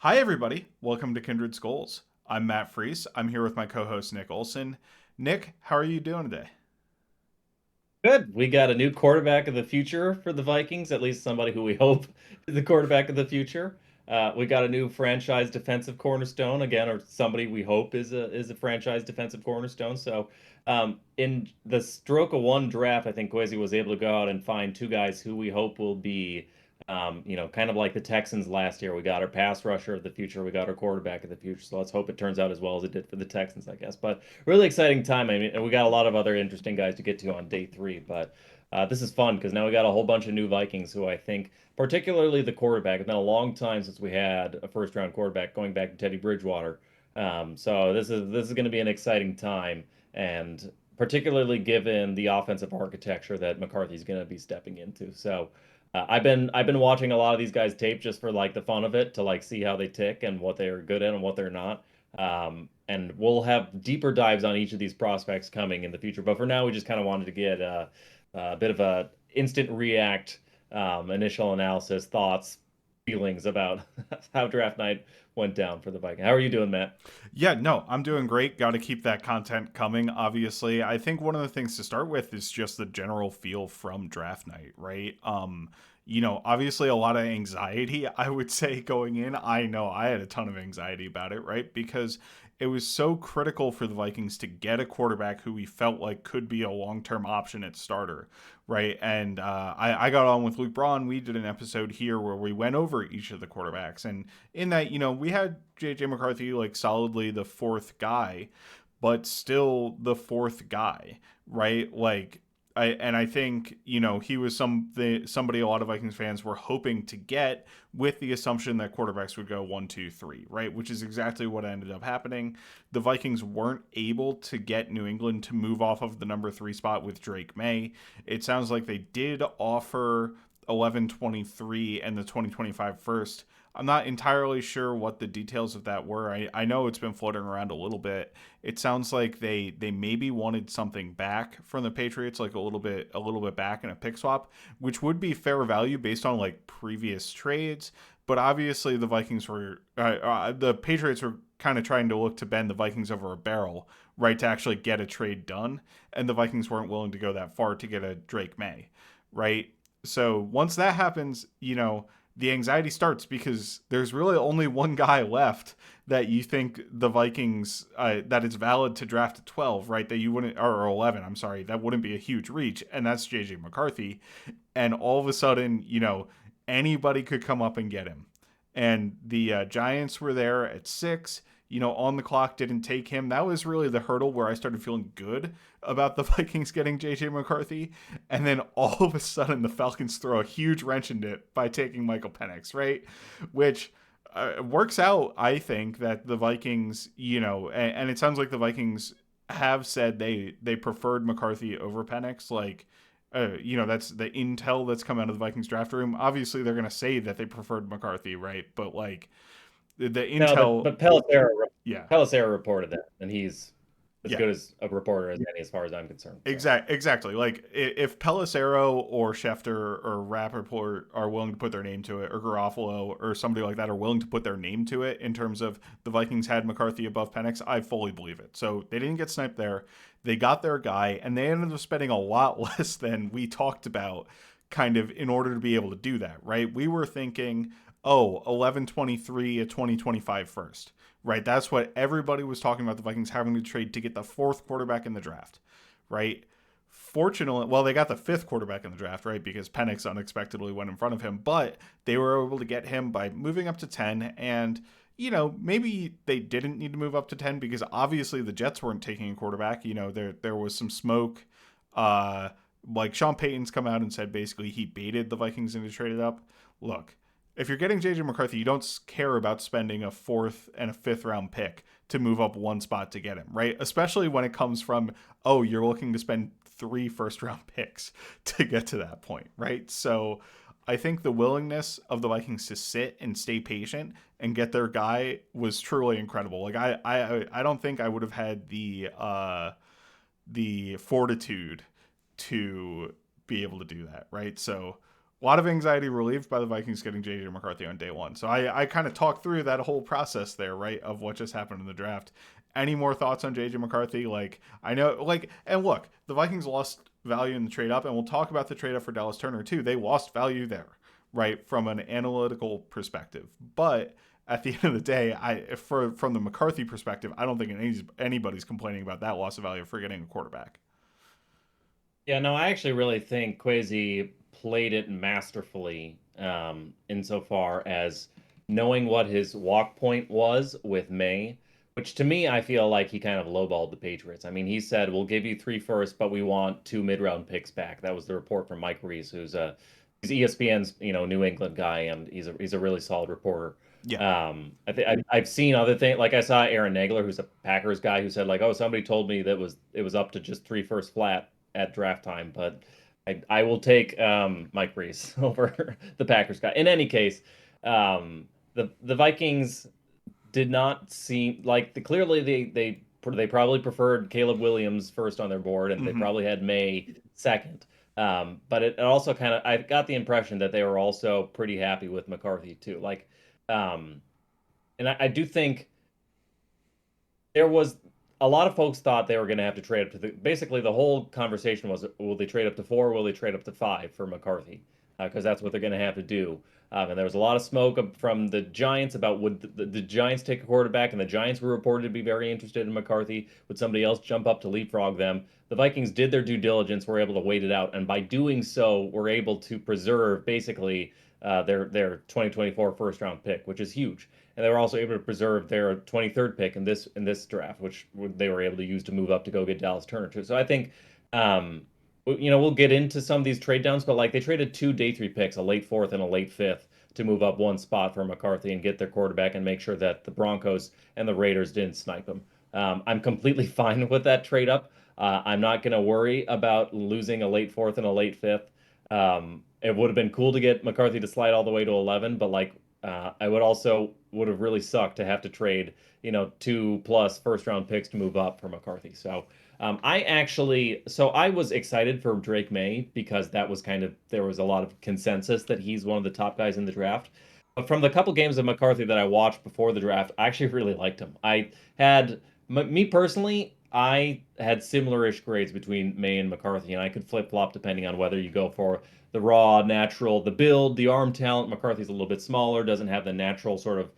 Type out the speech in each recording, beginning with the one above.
Hi, everybody. Welcome to Kindred Skulls. I'm Matt Freese. I'm here with my co host, Nick Olson. Nick, how are you doing today? Good. We got a new quarterback of the future for the Vikings, at least somebody who we hope is the quarterback of the future. We got a new franchise defensive cornerstone again, or somebody we hope is a franchise defensive cornerstone. In the stroke of one draft, I think Kwesi was able to go out and find two guys who we hope will be, kind of like the Texans last year. We got our pass rusher of the future, we got our quarterback of the future. So let's hope it turns out as well as it did for the Texans, I guess. But really exciting time. I mean, and we got a lot of other interesting guys to get to on day three. But this is fun because now we got a whole bunch of new Vikings who I think, particularly the quarterback, it's been a long time since we had a first round quarterback going back to Teddy Bridgewater. So this is going to be an exciting time, and particularly given the offensive architecture that McCarthy's going to be stepping into. I've been watching a lot of these guys tape just for like the fun of it to like see how they tick and what they're good at and what they're not. And we'll have deeper dives on each of these prospects coming in the future. But for now, we just kind of wanted to get a bit of a instant react, initial analysis, thoughts, feelings about how draft night went down for the Vikings. How are you doing, Matt? Yeah, no, I'm doing great. Got to keep that content coming, obviously. I think one of the things to start with is just the general feel from draft night, right? Obviously a lot of anxiety, I would say, going in. I know I had a ton of anxiety about it, right? Because it was so critical for the Vikings to get a quarterback who we felt like could be a long term option at starter, right? And I got on with Luke Braun. We did an episode here where we went over each of the quarterbacks. And in that, we had JJ McCarthy like solidly the fourth guy, but still the fourth guy, right? I think he was somebody a lot of Vikings fans were hoping to get with the assumption that quarterbacks would go 1, 2, 3, right, which is exactly what ended up happening. The Vikings weren't able to get New England to move off of the number 3 spot with Drake May. It sounds like they did offer 11-23 and the 2025 first. I'm not entirely sure what the details of that were. I know it's been floating around a little bit. It sounds like they maybe wanted something back from the Patriots, like a little bit back in a pick swap, which would be fair value based on like previous trades. But obviously the Patriots were kind of trying to look to bend the Vikings over a barrel, right, to actually get a trade done, and the Vikings weren't willing to go that far to get a Drake May, right? So once that happens, the anxiety starts because there's really only one guy left that you think the Vikings that it's valid to draft at 12, right? That you wouldn't or 11, I'm sorry, that wouldn't be a huge reach, and that's JJ McCarthy. And all of a sudden, anybody could come up and get him. And the Giants were there at 6. On the clock didn't take him. That was really the hurdle where I started feeling good about the Vikings getting JJ McCarthy. And then all of a sudden, the Falcons throw a huge wrench into it by taking Michael Penix, right? Which works out, I think, that the Vikings, and it sounds like the Vikings have said they preferred McCarthy over Penix. Like, that's the intel that's come out of the Vikings draft room. Obviously, they're going to say that they preferred McCarthy, right? But like the No, but intel, but Pelissero yeah, Pelissero reported that, and he's as yeah, good as a reporter as any, as far as I'm concerned. So exactly. Like if Pelissero or Schefter or Rappaport are willing to put their name to it, or Garofalo or somebody like that are willing to put their name to it in terms of the Vikings had McCarthy above Penix, I fully believe it. So they didn't get sniped there. They got their guy, and they ended up spending a lot less than we talked about, kind of in order to be able to do that, right? We were thinking, oh, 11-23 at 2025 first, right? That's what everybody was talking about, the Vikings having to trade to get the fourth quarterback in the draft, right? Fortunately, well, they got the fifth quarterback in the draft, right? Because Penix unexpectedly went in front of him, but they were able to get him by moving up to 10. And, maybe they didn't need to move up to 10 because obviously the Jets weren't taking a quarterback. There was some smoke. Uh, like Sean Payton's come out and said basically he baited the Vikings into trading up. Look, if you're getting JJ McCarthy, you don't care about spending a fourth and a fifth round pick to move up one spot to get him, right? Especially when it comes from, oh, you're looking to spend 3 first round picks to get to that point, right? So I think the willingness of the Vikings to sit and stay patient and get their guy was truly incredible. Like I don't think I would have had the fortitude to be able to do that, right? So A lot of anxiety relieved by the Vikings getting JJ McCarthy on day one. So I kind of talked through that whole process there, right, of what just happened in the draft. Any more thoughts on JJ McCarthy? Like, I know, like, and look, the Vikings lost value in the trade up, and we'll talk about the trade up for Dallas Turner too. They lost value there, right, from an analytical perspective. But at the end of the day, from the McCarthy perspective, I don't think anybody's complaining about that loss of value for getting a quarterback. Yeah, no, I actually really think Kwesi played it masterfully, insofar as knowing what his walk point was with May, which to me, I feel like he kind of lowballed the Patriots. I mean, he said, "We'll give you three first, but we want two mid-round picks back." That was the report from Mike Reese, he's ESPN's New England guy, and he's a really solid reporter. Yeah. I've seen other things, like I saw Aaron Nagler, who's a Packers guy, who said like, "Oh, somebody told me that it was up to just three first flat at draft time," but I will take Mike Reese over the Packers guy. In any case, the Vikings did not seem like clearly they probably preferred Caleb Williams first on their board, and they Mm-hmm. probably had May second. But it also kind of I got the impression that they were also pretty happy with McCarthy too. Um, and I do think there was a lot of folks thought they were going to have to trade up to basically the whole conversation was, will they trade up to four, will they trade up to five for McCarthy, because that's what they're going to have to do. And there was a lot of smoke from the Giants about would the Giants take a quarterback, and the Giants were reported to be very interested in McCarthy. Would somebody else jump up to leapfrog them? The Vikings did their due diligence, were able to wait it out, and by doing so, were able to preserve basically their 2024 first round pick, which is huge. And they were also able to preserve their 23rd pick in this draft, which they were able to use to move up to go get Dallas Turner too. So I think, we'll get into some of these trade downs, but like they traded two day three picks, a late fourth and a late fifth, to move up one spot for McCarthy and get their quarterback and make sure that the Broncos and the Raiders didn't snipe him. I'm completely fine with that trade up. I'm not going to worry about losing a late fourth and a late fifth. It would have been cool to get McCarthy to slide all the way to 11, but like I would have really sucked to have to trade, two plus first round picks to move up for McCarthy. So I was excited for Drake May because that was there was a lot of consensus that he's one of the top guys in the draft. But from the couple games of McCarthy that I watched before the draft, I actually really liked him. Me personally, I had similar-ish grades between May and McCarthy, and I could flip-flop depending on whether you go for the raw, natural, the build, the arm talent. McCarthy's a little bit smaller, doesn't have the natural sort of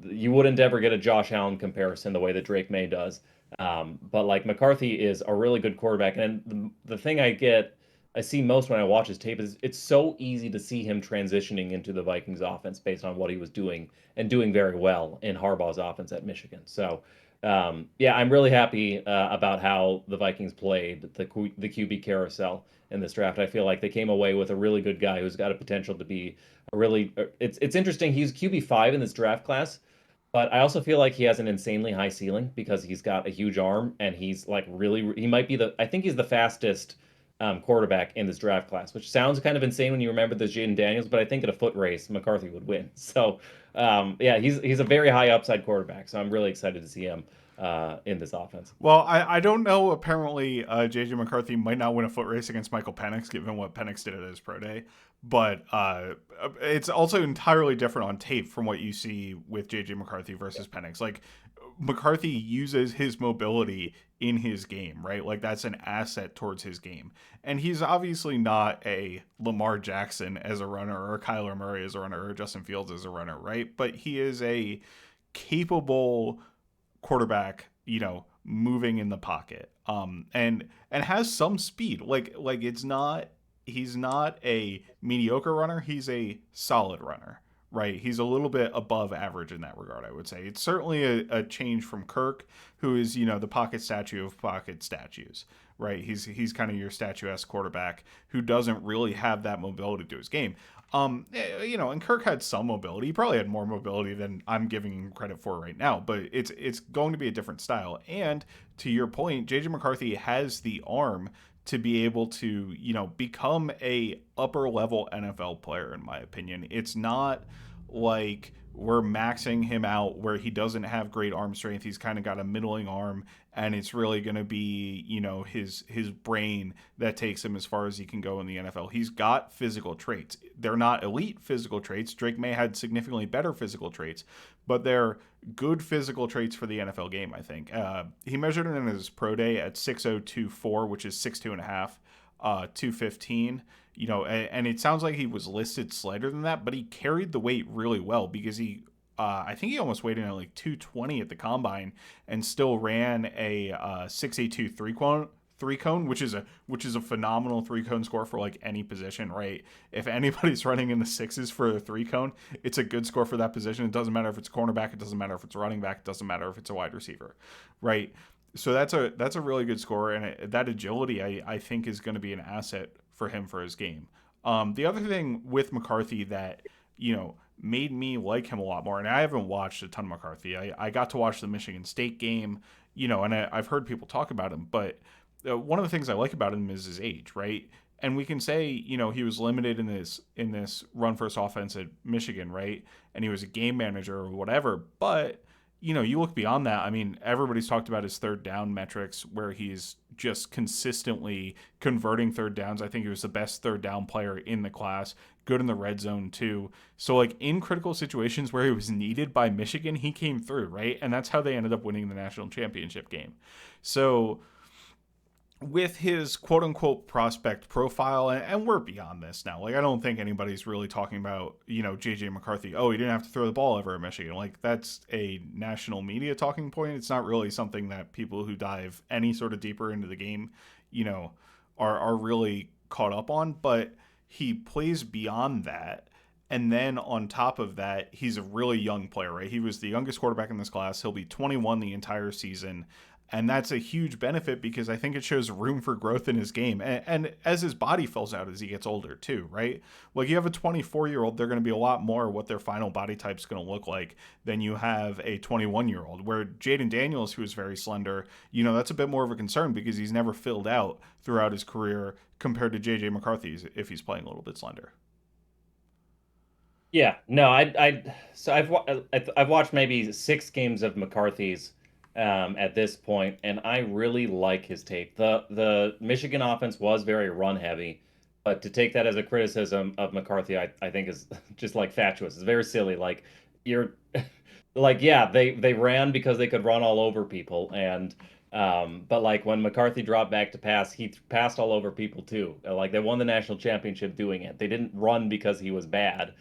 you wouldn't ever get a Josh Allen comparison the way that Drake May does. But like McCarthy is a really good quarterback, and the thing I see most when I watch his tape is it's so easy to see him transitioning into the Vikings offense based on what he was doing and doing very well in Harbaugh's offense at Michigan. So yeah, I'm really happy about how the Vikings played the QB carousel in this draft. I feel like they came away with a really good guy who's got a potential to be a really. It's interesting. He's QB5 in this draft class, but I also feel like he has an insanely high ceiling because he's got a huge arm and he's like really. He might be I think he's the fastest quarterback in this draft class, which sounds kind of insane when you remember the Jaden Daniels, but I think in a foot race, McCarthy would win. So, yeah, he's a very high upside quarterback. So I'm really excited to see him in this offense. Well, I don't know. Apparently, JJ McCarthy might not win a foot race against Michael Penix, given what Penix did at his pro day. But it's also entirely different on tape from what you see with JJ McCarthy versus Penix. Like, McCarthy uses his mobility in his game, right? Like, that's an asset towards his game. And he's obviously not a Lamar Jackson as a runner, or a Kyler Murray as a runner, or Justin Fields as a runner, right? But he is a capable quarterback, moving in the pocket, and has some speed. Like he's not a mediocre runner. He's a solid runner, right? He's a little bit above average in that regard, I would say. It's certainly a change from Kirk, who is the pocket statue of pocket statues, right? He's kind of your statuesque quarterback who doesn't really have that mobility to his game. And Kirk had some mobility. He probably had more mobility than I'm giving him credit for right now, but it's going to be a different style. And to your point, JJ McCarthy has the arm to be able to, become a upper level NFL player, in my opinion. It's not like we're maxing him out where he doesn't have great arm strength. He's kind of got a middling arm, and it's really going to be, his brain that takes him as far as he can go in the NFL. He's got physical traits. They're not elite physical traits. Drake May had significantly better physical traits, but they're good physical traits for the NFL game, I think. He measured in his pro day at 6'0", which is 6'2" and a half, 215. And it sounds like he was listed slighter than that, but he carried the weight really well because I think he almost weighed in at like 220 at the combine and still ran a 682 three cone, which is a phenomenal three cone score for like any position, right? If anybody's running in the sixes for a three cone, it's a good score for that position. It doesn't matter if it's cornerback, it doesn't matter if it's running back, it doesn't matter if it's a wide receiver, right? So that's a really good score, and that agility I think is going to be an asset for him for his game. The other thing with McCarthy that made me like him a lot more, and I haven't watched a ton of McCarthy. I got to watch the Michigan State game, and I've heard people talk about him, but one of the things I like about him is his age, right? And we can say, he was limited in this run first offense at Michigan, right? And he was a game manager or whatever, but you look beyond that. I mean, everybody's talked about his third down metrics where he's just consistently converting third downs. I think he was the best third down player in the class, good in the red zone too. So like in critical situations where he was needed by Michigan, he came through, right? And that's how they ended up winning the national championship game. So with his quote unquote prospect profile, and we're beyond this now. Like, I don't think anybody's really talking about, JJ McCarthy. Oh, he didn't have to throw the ball ever at Michigan. Like, that's a national media talking point. It's not really something that people who dive any sort of deeper into the game, are really caught up on. But he plays beyond that. And then on top of that, he's a really young player, right? He was the youngest quarterback in this class. He'll be 21 the entire season. And that's a huge benefit because I think it shows room for growth in his game. And as his body fills out as he gets older too, right? Like you have a 24-year-old, they're going to be a lot more what their final body type is going to look like than you have a 21-year-old. Where Jaden Daniels, who is very slender, that's a bit more of a concern because he's never filled out throughout his career compared to JJ McCarthy if he's playing a little bit slender. Yeah, no, so I've watched maybe 6 games of McCarthy's at this point, and I really like his tape. The Michigan offense was very run heavy, but to take that as a criticism of McCarthy, I think is just like fatuous. It's very silly. Like you're like, yeah, they ran because they could run all over people, and but like when McCarthy dropped back to pass, he passed all over people too. Like they won the national championship doing it. They didn't run because he was bad.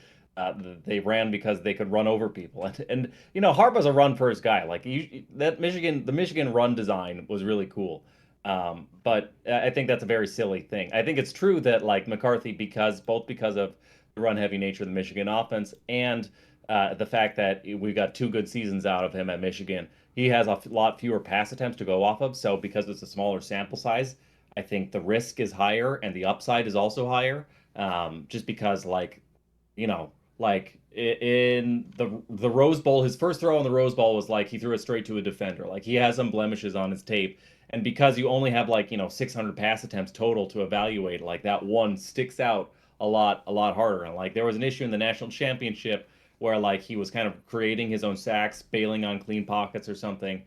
They ran because they could run over people, and Harbaugh's a run first guy. Like the Michigan run design was really cool, but I think that's a very silly thing. I think it's true that like McCarthy, because of the run heavy nature of the Michigan offense and the fact that we got 2 good seasons out of him at Michigan, he has a lot fewer pass attempts to go off of. So because it's a smaller sample size, I think the risk is higher and the upside is also higher. Just because you know, like in the Rose Bowl, his first throw in the Rose Bowl was like he threw it straight to a defender. Like he has some blemishes on his tape, and because you only have 600 pass attempts total to evaluate, like that one sticks out a lot harder. And like there was an issue in the national championship where like he was kind of creating his own sacks, bailing on clean pockets or something.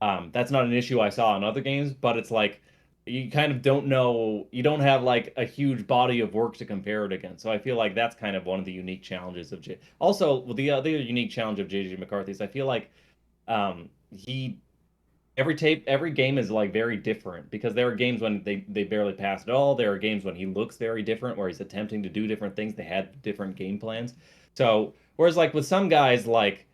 That's not an issue I saw in other games, but it's like you kind of don't know, you don't have like a huge body of work to compare it against. So I feel like that's kind of one of the unique challenges of J. Also, the other unique challenge of JJ McCarthy is I feel like he every game is like very different because there are games when they barely pass at all. There are games when he looks very different where he's attempting to do different things. They had different game plans. So whereas like with some guys like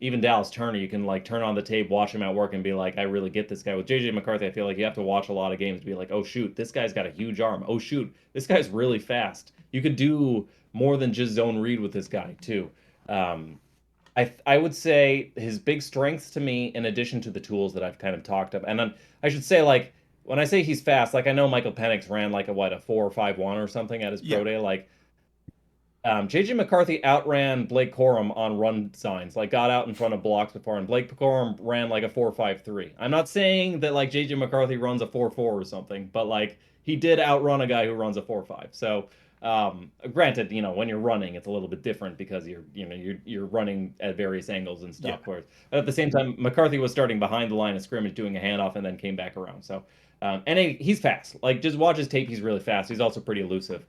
even Dallas Turner, you can like turn on the tape, watch him at work, and be like, I really get this guy. With JJ McCarthy, I feel like you have to watch a lot of games to be like, oh shoot, this guy's got a huge arm. Oh shoot, this guy's really fast. You could do more than just zone read with this guy too. I would say his big strengths to me, in addition to the tools that I've kind of talked about, and then I should say like when I say he's fast, like I know Michael Penix ran like a 4.51 or something at his Yeah. pro day, like JJ McCarthy outran Blake Corum on run signs, like got out in front of blocks before, and Blake Corum ran like a 4.53. I'm not saying that like JJ McCarthy runs a 4.4 or something, but like he did outrun a guy who runs a 4.5. So Granted, when you're running, it's a little bit different because you're running at various angles and Yeah. stuff. Whereas, but at the same time, McCarthy was starting behind the line of scrimmage, doing a handoff, and then came back around. So, he's fast. Like, just watch his tape. He's really fast. He's also pretty elusive.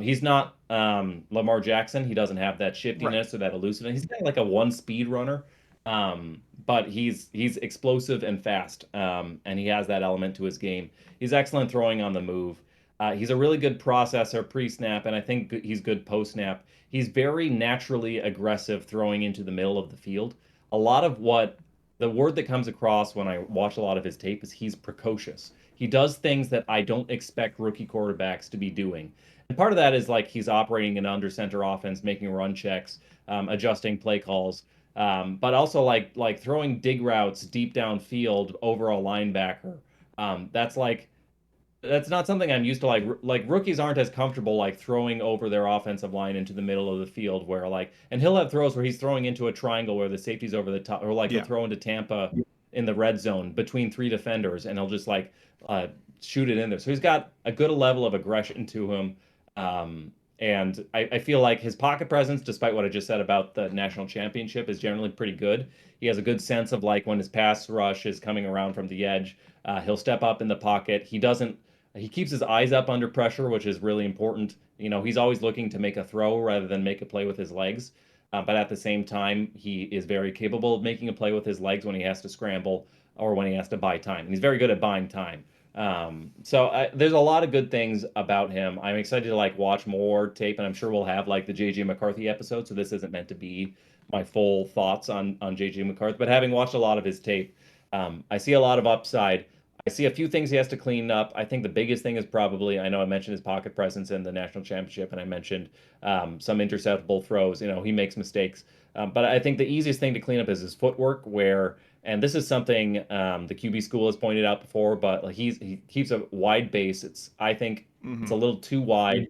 He's not Lamar Jackson. He doesn't have that Right. shiftiness or that elusiveness. He's kind of like a one speed runner. But he's explosive and fast, and he has that element to his game. He's excellent throwing on the move. He's a really good processor pre-snap, and I think he's good post-snap. He's very naturally aggressive throwing into the middle of the field. A lot of what the word that comes across when I watch a lot of his tape is he's precocious. He does things that I don't expect rookie quarterbacks to be doing. And part of that is like he's operating an under center offense, making run checks, adjusting play calls, but also like throwing dig routes deep downfield over a linebacker. That's like that's not something I'm used to. Like rookies aren't as comfortable like throwing over their offensive line into the middle of the field where like and he'll have throws where he's throwing into a triangle where the safety's over the top or like he'll Yeah. throw into Tampa in the red zone between three defenders and he'll just like uh, shoot it in there. So he's got a good level of aggression to him. And I feel like his pocket presence, despite what I just said about the national championship, is generally pretty good. He has a good sense of like when his pass rush is coming around from the edge, he'll step up in the pocket. He keeps his eyes up under pressure, which is really important. He's always looking to make a throw rather than make a play with his legs. But at the same time, he is very capable of making a play with his legs when he has to scramble or when he has to buy time. And he's very good at buying time. There's a lot of good things about him. I'm excited to like watch more tape, and I'm sure we'll have like the JJ McCarthy episode. So this isn't meant to be my full thoughts on JJ McCarthy, but having watched a lot of his tape, I see a lot of upside. I see a few things he has to clean up. I think the biggest thing is probably I know I mentioned his pocket presence in the national championship, and I mentioned some interceptable throws. He makes mistakes, but I think the easiest thing to clean up is his footwork, where and this is something the QB school has pointed out before, but like he keeps a wide base. I think it's Hmm. a little too wide,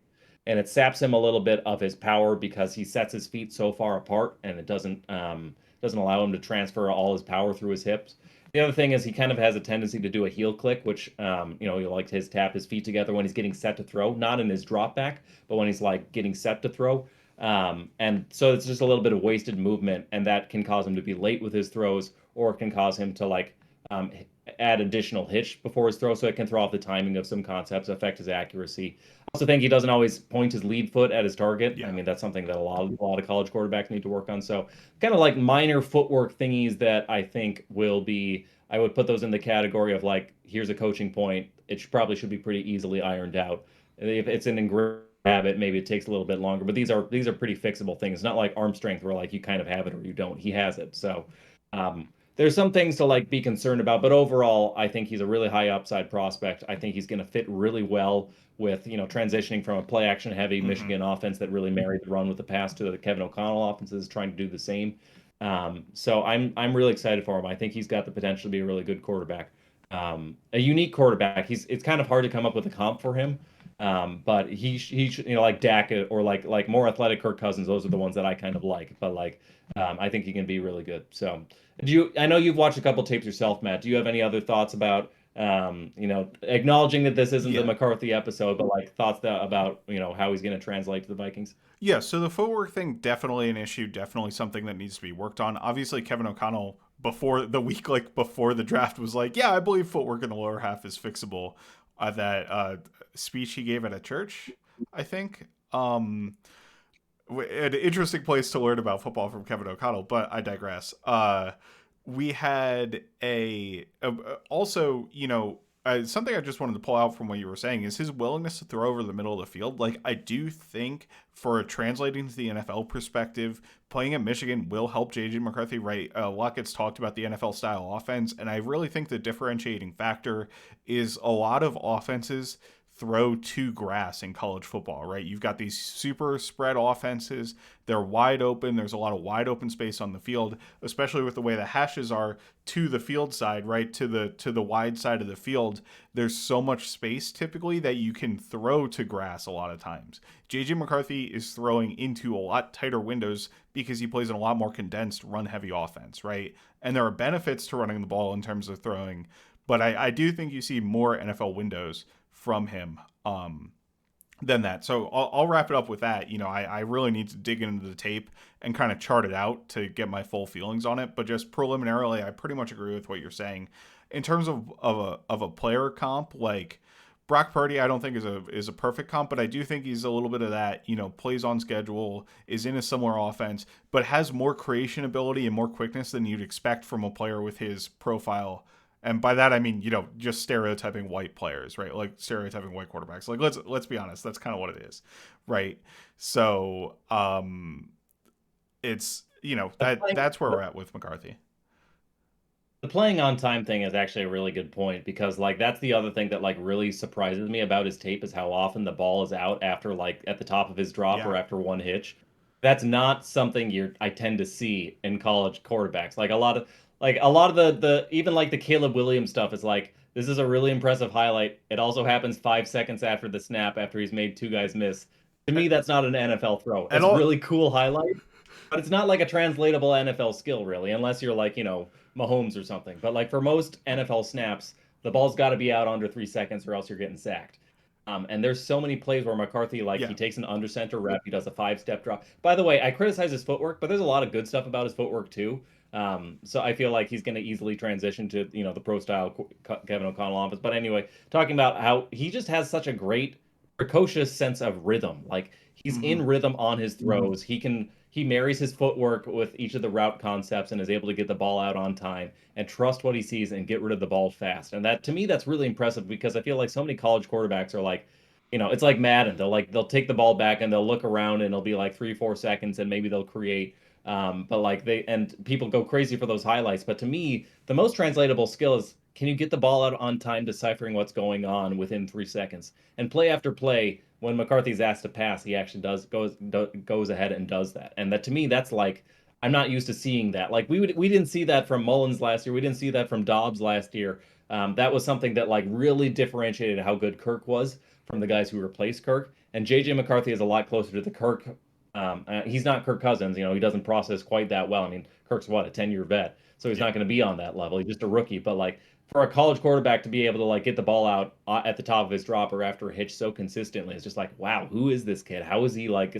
and it saps him a little bit of his power because he sets his feet so far apart, and it doesn't allow him to transfer all his power through his hips. The other thing is he kind of has a tendency to do a heel click, which he likes his tap his feet together when he's getting set to throw, not in his drop back, but when he's like getting set to throw. And so it's just a little bit of wasted movement, and that can cause him to be late with his throws, or it can cause him to like um, add additional hitch before his throw, so it can throw off the timing of some concepts, affect his accuracy. I also think he doesn't always point his lead foot at his target. I Yeah. mean, that's something that a lot of college quarterbacks need to work on. So kind of like minor footwork thingies that I think will be. I would put those in the category of like, here's a coaching point. Probably should be pretty easily ironed out. If it's an ingrained habit, maybe it takes a little bit longer. But these are pretty fixable things. It's not like arm strength where like you kind of have it or you don't. He has it. So there's some things to like be concerned about, but overall, I think he's a really high upside prospect. I think he's going to fit really well with transitioning from a play action heavy Hmm. Michigan offense that really married the run with the pass to the Kevin O'Connell offenses trying to do the same. So I'm really excited for him. I think he's got the potential to be a really good quarterback, a unique quarterback. It's kind of hard to come up with a comp for him, but he should, like Dak or like more athletic Kirk Cousins. Those are the ones that I kind of like. But like I think he can be really good. So I know you've watched a couple tapes yourself, Matt. Do you have any other thoughts about acknowledging that this isn't the Yeah. McCarthy episode, but like thoughts about how he's going to translate to the Vikings? Yeah, so the footwork thing definitely an issue, definitely something that needs to be worked on. Obviously, Kevin O'Connell before the week, like before the draft, was like, "Yeah, I believe footwork in the lower half is fixable." That speech he gave at a church, I think. An interesting place to learn about football from Kevin O'Connell, but I digress. We had also, something I just wanted to pull out from what you were saying is his willingness to throw over the middle of the field. Like, I do think for translating to the NFL perspective, playing at Michigan will help JJ McCarthy, right? A lot gets talked about the NFL style offense, and I really think the differentiating factor is a lot of offenses throw to grass in college football, right? You've got these super spread offenses. They're wide open. There's a lot of wide open space on the field, especially with the way the hashes are to the field side, right? To the wide side of the field. There's so much space typically that you can throw to grass a lot of times. JJ McCarthy is throwing into a lot tighter windows because he plays in a lot more condensed run heavy offense, right? And there are benefits to running the ball in terms of throwing, but I do think you see more NFL windows from him. than that. So I'll wrap it up with that. I really need to dig into the tape and kind of chart it out to get my full feelings on it. But just preliminarily, I pretty much agree with what you're saying. In terms of a player comp, like Brock Purdy, I don't think is a perfect comp, but I do think he's a little bit of that. Plays on schedule, is in a similar offense, but has more creation ability and more quickness than you'd expect from a player with his profile. And by that I mean, just stereotyping white players, right? Like stereotyping white quarterbacks. Like let's be honest, that's kind of what it is, right? So it's The that's where playing, we're at with McCarthy. the playing on time thing is actually a really good point because like that's the other thing that like really surprises me about his tape is how often the ball is out after like at the top of his drop or Yeah. after one hitch. That's not something I tend to see in college quarterbacks. Like a lot of the even like the Caleb Williams stuff is like this is a really impressive highlight. It also happens 5 seconds after the snap after he's made two guys miss. To me, that's not an NFL throw. And It's all really cool highlight, but it's not like a translatable NFL skill, really, unless you're like, Mahomes or something. But like for most NFL snaps, the ball's got to be out under 3 seconds or else you're getting sacked. And there's so many plays where McCarthy, like, yeah. he takes an under center rep, he does a 5-step drop. By the way, I criticize his footwork, but there's a lot of good stuff about his footwork too. So I feel like he's going to easily transition to, the pro style Kevin O'Connell offense. But anyway, talking about how he just has such a great precocious sense of rhythm. Like he's Hmm. in rhythm on his throws. He marries his footwork with each of the route concepts and is able to get the ball out on time and trust what he sees and get rid of the ball fast. And that to me that's really impressive because I feel like so many college quarterbacks are like, it's like Madden. They'll take the ball back and they'll look around and it'll be like 3 4 seconds and maybe they'll create. But like people go crazy for those highlights. But to me, the most translatable skill is can you get the ball out on time, deciphering what's going on within 3 seconds? And play after play, when McCarthy's asked to pass, he actually goes ahead and does that. And that to me, that's like I'm not used to seeing that. Like we didn't see that from Mullins last year. We didn't see that from Dobbs last year. That was something that like really differentiated how good Kirk was from the guys who replaced Kirk. And JJ McCarthy is a lot closer to the Kirk. He's not Kirk Cousins. He doesn't process quite that well. I mean, Kirk's what, a 10-year vet, so he's Yeah. not going to be on that level. He's just a rookie. But like for a college quarterback to be able to like get the ball out at the top of his drop or after a hitch so consistently, it's just like, wow, who is this kid? How is he like?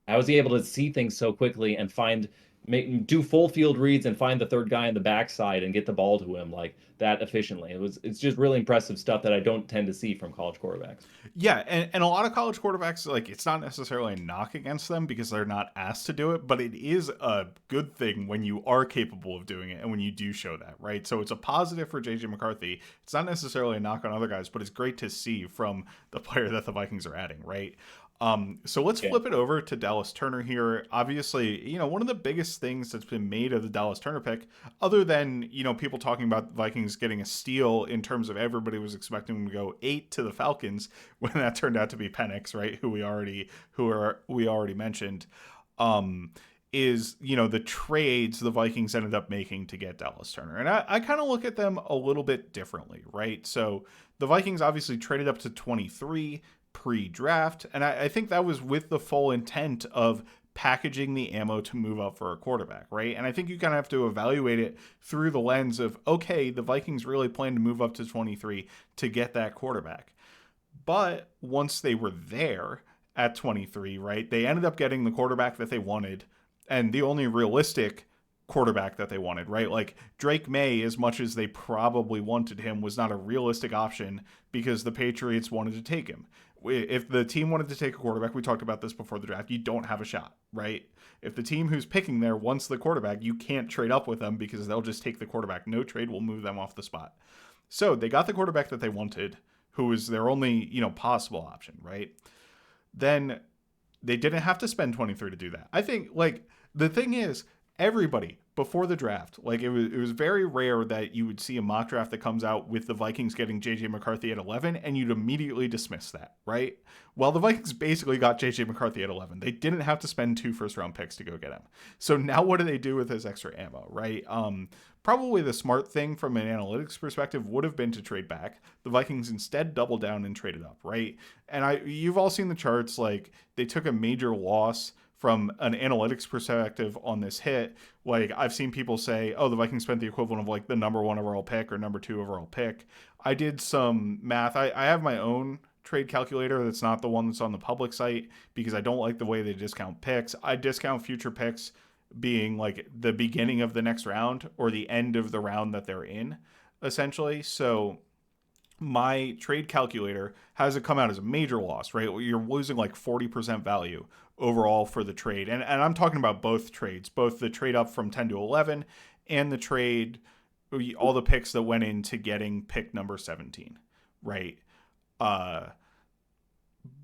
How is he able to see things so quickly and do full field reads and find the third guy in the backside and get the ball to him like that efficiently? It's just really impressive stuff that I don't tend to see from college quarterbacks. Yeah, and a lot of college quarterbacks, like, it's not necessarily a knock against them because they're not asked to do it, but it is a good thing when you are capable of doing it and when you do show that, right? So it's a positive for JJ McCarthy. It's not necessarily a knock on other guys, but it's great to see from the player that the Vikings are adding, right? So let's Yeah. flip it over to Dallas Turner here. Obviously, one of the biggest things that's been made of the Dallas Turner pick, other than, people talking about the Vikings getting a steal in terms of everybody was expecting them to go 8 to the Falcons, when that turned out to be Penix, right? Who we already mentioned, is the trades the Vikings ended up making to get Dallas Turner, and I kind of look at them a little bit differently, right? So the Vikings obviously traded up to 23 pre-draft, and I think that was with the full intent of packaging the ammo to move up for a quarterback, right? And I think you kind of have to evaluate it through the lens of, okay, the Vikings really plan to move up to 23 to get that quarterback. But once they were there at 23, right, they ended up getting the quarterback that they wanted and the only realistic quarterback that they wanted, right? Like Drake May, as much as they probably wanted him, was not a realistic option because the Patriots wanted to take him. If the team wanted to take a quarterback, we talked about this before the draft, you don't have a shot, right? If the team who's picking there wants the quarterback, you can't trade up with them because they'll just take the quarterback. No trade will move them off the spot. So they got the quarterback that they wanted, who was their only, possible option, right? Then they didn't have to spend 23 to do that. I think, like, the thing is, everybody before the draft, like, it was very rare that you would see a mock draft that comes out with the Vikings getting JJ McCarthy at 11 and you'd immediately dismiss that, right? Well, the Vikings basically got JJ McCarthy at 11. They didn't have to spend 2 first round picks to go get him. So now what do they do with his extra ammo, right? Probably the smart thing from an analytics perspective would have been to trade back. The Vikings instead doubled down and traded up, right? And you've all seen the charts, like, they took a major loss from an analytics perspective on this hit. Like, I've seen people say, oh, the Vikings spent the equivalent of like the number 1 overall pick or number 2 overall pick. I did some math. I have my own trade calculator that's not the one that's on the public site because I don't like the way they discount picks. I discount future picks being like the beginning of the next round or the end of the round that they're in, essentially. So my trade calculator has it come out as a major loss, right? You're losing like 40% value overall for the trade. And I'm talking about both trades, both the trade up from 10 to 11 and the trade, all the picks that went into getting pick number 17, right? Uh,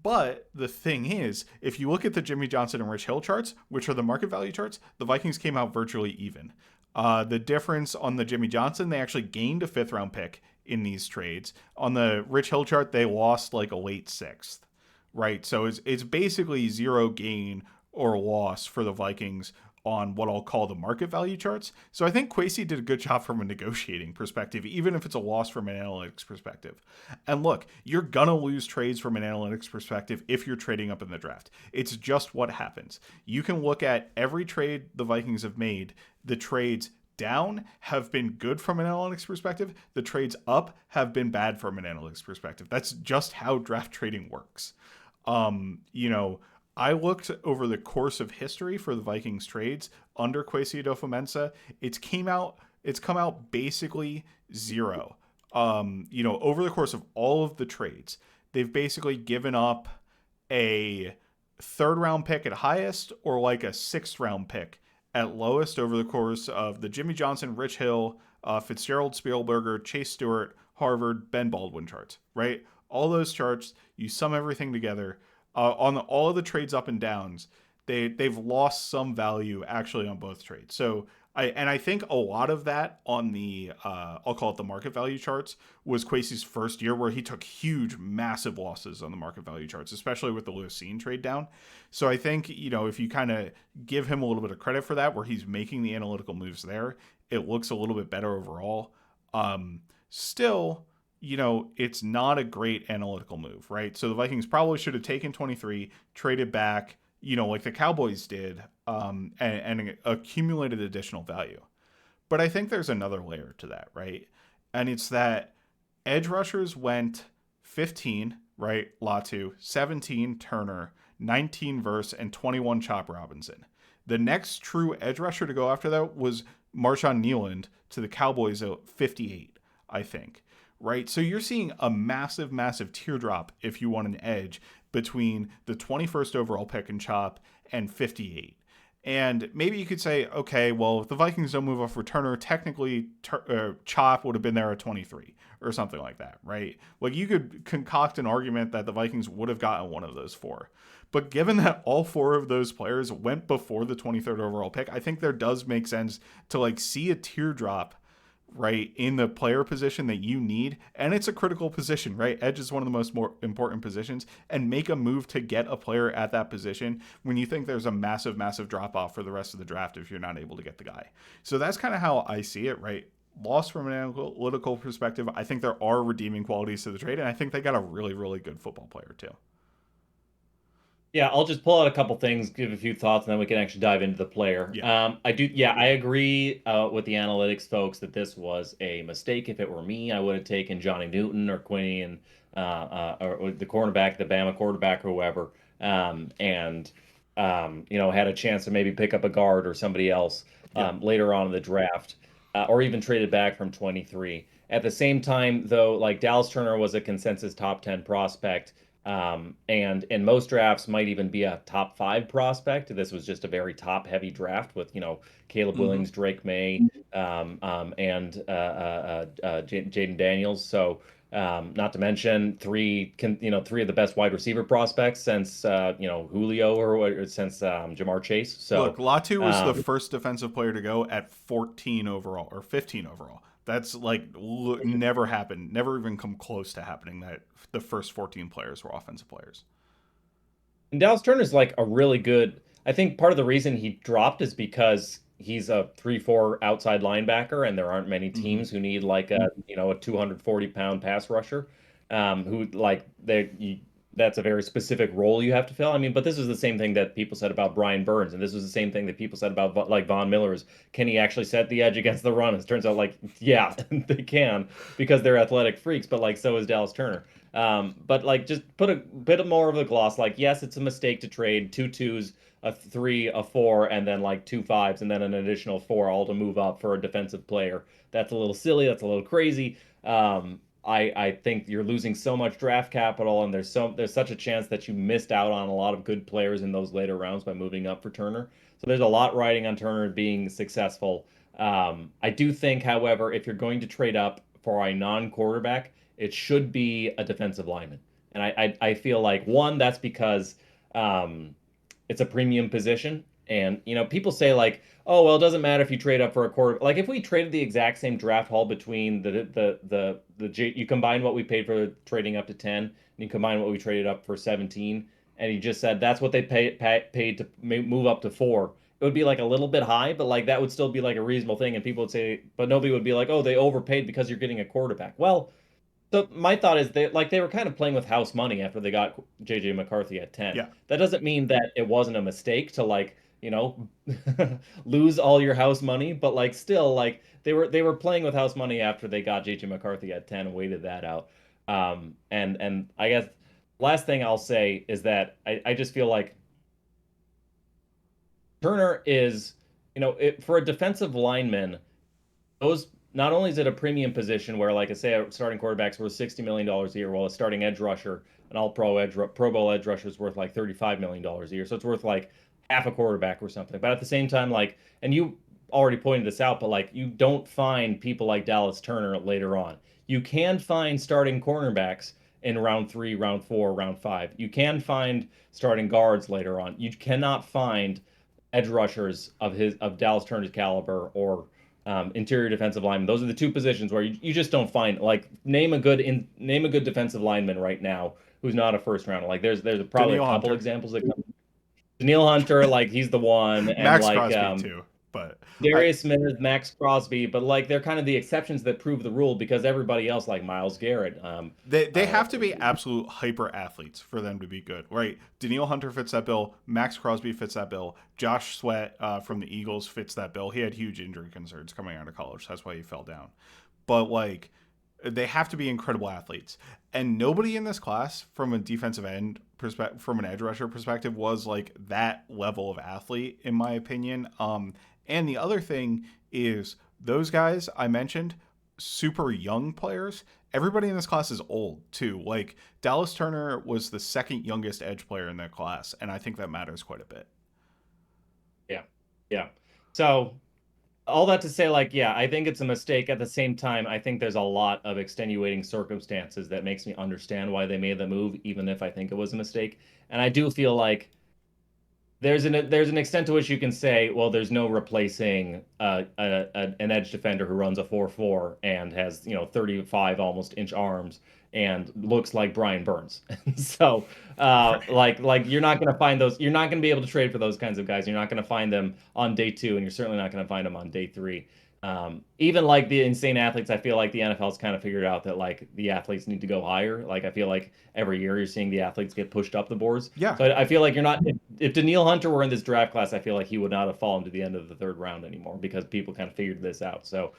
but the thing is, if you look at the Jimmy Johnson and Rich Hill charts, which are the market value charts, the Vikings came out virtually even. The difference on the Jimmy Johnson, they actually gained a fifth round pick in these trades. On the Rich Hill chart, they lost like a late sixth, right? So it's basically zero gain or loss for the Vikings on what I'll call the market value charts. So I think Kwesi did a good job from a negotiating perspective, even if it's a loss from an analytics perspective. And look, you're going to lose trades from an analytics perspective if you're trading up in the draft. It's just what happens. You can look at every trade the Vikings have made. The trades down have been good from an analytics perspective. The trades up have been bad from an analytics perspective. That's just how draft trading works. You know, I looked over the course of history for the Vikings trades under Kwesi Adofo-Mensah. It's come out basically zero. You know, over the course of all of the trades, they've basically given up a third round pick at highest or like a sixth round pick at lowest over the course of the Jimmy Johnson, Rich Hill, Fitzgerald, Spielberger, Chase Stewart, Harvard, Ben Baldwin charts, right? All those charts, you sum everything together. On all of the trades up and downs, they've lost some value actually on both trades. So I think a lot of that on the I'll call it the market value charts was Kwesi's first year where he took huge, massive losses on the market value charts, especially with the Lucene trade down. So I think, you know, if you kind of give him a little bit of credit for that, where he's making the analytical moves there, it looks a little bit better overall. Still, you know, it's not a great analytical move, right? So the Vikings probably should have taken 23, traded back, you know, like the Cowboys did, and accumulated additional value. But I think there's another layer to that, right? And it's that edge rushers went 15, right? Latu, 17, Turner, 19 Verse, and 21 Chop Robinson. The next true edge rusher to go after that was Marshawn Nealand to the Cowboys at 58, I think. Right? So you're seeing a massive, massive teardrop if you want an edge between the 21st overall pick and Chop and 58. And maybe you could say, okay, well, if the Vikings don't move off returner, technically Chop would have been there at 23 or something like that, right? Like you could concoct an argument that the Vikings would have gotten one of those four. But given that all four of those players went before the 23rd overall pick, I think there does make sense to like see a teardrop, right, in the player position that you need, and it's a critical position, right? Edge is one of the most more important positions, and make a move to get a player at that position when you think there's a massive, massive drop off for the rest of the draft if you're not able to get the guy. So that's kind of how I see it, right? Lost from an analytical perspective. I think there are redeeming qualities to the trade, and I think they got a really, really good football player too. Yeah, I'll just pull out a couple things, give a few thoughts, and then we can actually dive into the player. Yeah. I agree with the analytics folks that this was a mistake. If it were me, I would have taken Johnny Newton or Quinney and or the cornerback, the Bama quarterback, or whoever, and you know, had a chance to maybe pick up a guard or somebody else later on in the draft, or even traded back from 23. At the same time, though, like Dallas Turner was a consensus top 10 prospect. And in most drafts might even be a top 5 prospect. This was just a very top heavy draft with, you know, Caleb Williams, Drake May, and Jaden Daniels. So, not to mention three of the best wide receiver prospects since, you know, Julio or since Jamar Chase. So look, Latu was the first defensive player to go at 14 overall or 15 overall. That's like never happened, never even come close to happening that the first 14 players were offensive players. And Dallas Turner's like a really good. I think part of the reason he dropped is because he's a 3-4 outside linebacker, and there aren't many teams who need like a 240-pound pass rusher, who like that's a very specific role you have to fill. I mean, but this is the same thing that people said about Brian Burns, and this was the same thing that people said about like Von Miller's. Can he actually set the edge against the run? It turns out, like, yeah, they can because they're athletic freaks, but like so is Dallas Turner. But like just put a bit more of a gloss. Like, yes, it's a mistake to trade two twos, a three, a four, and then like two fives, and then an additional four all to move up for a defensive player. That's a little silly. That's a little crazy. I think you're losing so much draft capital, and there's such a chance that you missed out on a lot of good players in those later rounds by moving up for Turner. So there's a lot riding on Turner being successful. I do think, however, if you're going to trade up for a non-quarterback, it should be a defensive lineman. And I feel like one, that's because it's a premium position. And people say like, oh well, it doesn't matter if you trade up for a quarter. Like if we traded the exact same draft haul between you combine what we paid for trading up to 10, and you combine what we traded up for 17, and you just said that's what they paid to move up to 4. It would be like a little bit high, but like that would still be like a reasonable thing, and people would say, but nobody would be like, oh, they overpaid because you're getting a quarterback. Well, so my thought is they were kind of playing with house money after they got JJ McCarthy at 10. Yeah. That doesn't mean that it wasn't a mistake to like, lose all your house money, but like still like they were playing with house money after they got JJ McCarthy at 10 and waited that out. And I guess last thing I'll say is that I just feel like Turner is, for a defensive lineman, those not only is it a premium position where, like I say, a starting quarterback's worth $60 million a year, while a starting edge rusher, an Pro Bowl edge rusher, is worth like $35 million a year. So it's worth like half a quarterback or something. But at the same time, like, and you already pointed this out, but like you don't find people like Dallas Turner later on. You can find starting cornerbacks in round 3, round 4, round 5. You can find starting guards later on. You cannot find edge rushers of Dallas Turner's caliber or interior defensive lineman. Those are the two positions where you just don't find like name a good defensive lineman right now who's not a first rounder. Like there's probably Daniil a couple Hunter. examples that come. Daniil Hunter, like he's the one, and Max like Crosby too, but I Darius Smith, Max Crosby, but like they're kind of the exceptions that prove the rule because everybody else, like Myles Garrett, they uh, have to be absolute hyper athletes for them to be good, right? Daniil Hunter fits that bill. Max Crosby fits that bill. Josh Sweat from the Eagles fits that bill. He had huge injury concerns coming out of college. That's why he fell down. But like, they have to be incredible athletes, and nobody in this class, from a defensive end perspective, from an edge rusher perspective, was like that level of athlete, in my opinion. And the other thing is those guys I mentioned, super young players. Everybody in this class is old too. Like Dallas Turner was the second youngest edge player in that class, and I think that matters quite a bit. yeah, yeah. So all that to say, like, yeah, I think it's a mistake. At the same time, I think there's a lot of extenuating circumstances that makes me understand why they made the move, even if I think it was a mistake. And I do feel like there's an extent to which you can say, well, there's no replacing an edge defender who runs a 4.4 and has 35 almost inch arms and looks like Brian Burns. So Right. like you're not going to find those. You're not going to be able to trade for those kinds of guys. You're not going to find them on day 2, and you're certainly not going to find them on day 3. Even like the insane athletes, I feel like the NFL's kind of figured out that like the athletes need to go higher. Like I feel like every year you're seeing the athletes get pushed up the boards. Yeah. So I feel like you're not. If Daniil Hunter were in this draft class, I feel like he would not have fallen to the end of the 3rd round anymore because people kind of figured this out. So,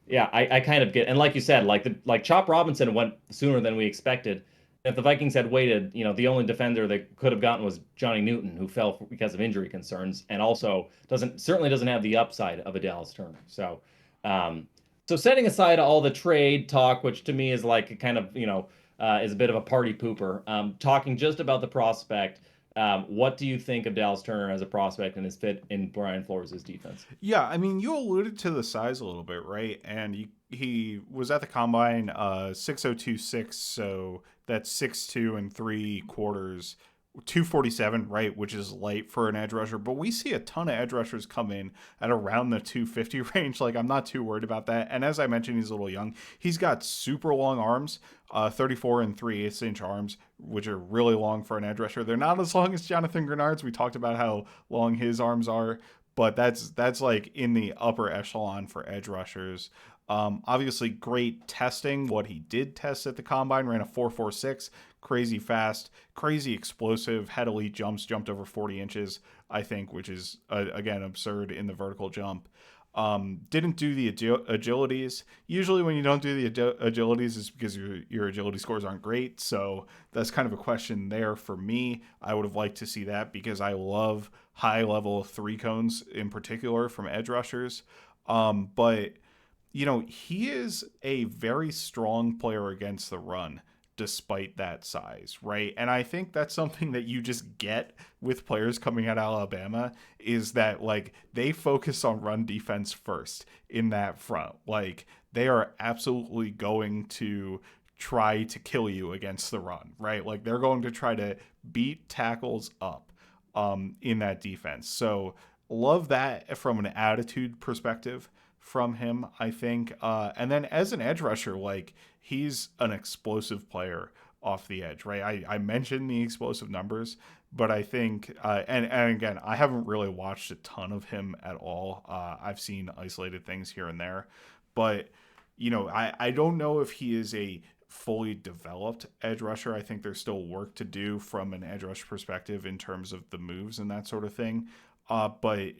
yeah, I kind of get. And like you said, like Chop Robinson went sooner than we expected. If the Vikings had waited, the only defender they could have gotten was Johnny Newton, who fell because of injury concerns, and also certainly doesn't have the upside of a Dallas Turner. So, so setting aside all the trade talk, which to me is like a kind of is a bit of a party pooper, talking just about the prospect. What do you think of Dallas Turner as a prospect and his fit in Brian Flores' defense? Yeah, I mean, you alluded to the size a little bit, right? And he was at the combine 6026, so that's 6'2 and 3/4, 247, right, which is light for an edge rusher. But we see a ton of edge rushers come in at around the 250 range. Like, I'm not too worried about that. And as I mentioned, he's a little young. He's got super long arms, 34 and 3/8 inch arms, which are really long for an edge rusher. They're not as long as Jonathan Grenard's. We talked about how long his arms are, but that's like in the upper echelon for edge rushers. Obviously, great testing. What he did test at the combine, ran a 4.46, crazy fast, crazy explosive, had elite jumps, jumped over 40 inches, I think, which is, again, absurd in the vertical jump. Didn't do the agilities. Usually, when you don't do the agilities, is because your agility scores aren't great. So that's kind of a question there for me. I would have liked to see that because I love high level three cones in particular from edge rushers. But he is a very strong player against the run despite that size, right? And I think that's something that you just get with players coming out of Alabama is that like they focus on run defense first in that front. Like they are absolutely going to try to kill you against the run, right? Like they're going to try to beat tackles up in that defense. So love that from an attitude perspective from him, I think. And then as an edge rusher, like he's an explosive player off the edge, right? I mentioned the explosive numbers, but I think, and again, I haven't really watched a ton of him at all. I've seen isolated things here and there, but I don't know if he is a fully developed edge rusher. I think there's still work to do from an edge rush perspective in terms of the moves and that sort of thing. But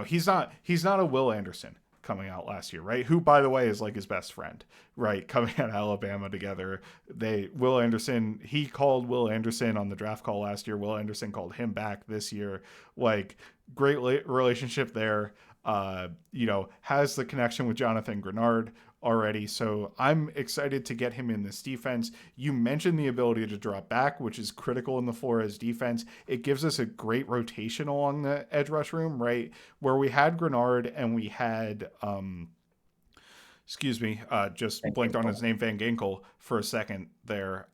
he's not a Will Anderson coming out last year, right? Who, by the way, is like his best friend, right? Coming out of Alabama together. He called Will Anderson on the draft call last year. Will Anderson called him back this year. Like, great relationship there. Has the connection with Jonathan Grenard already. So I'm excited to get him in this defense. You mentioned the ability to drop back, which is critical in the Flores defense. It gives us a great rotation along the edge rush room, right? Where we had Grenard and we had, just blinked on his name, Van Ginkel for a second there.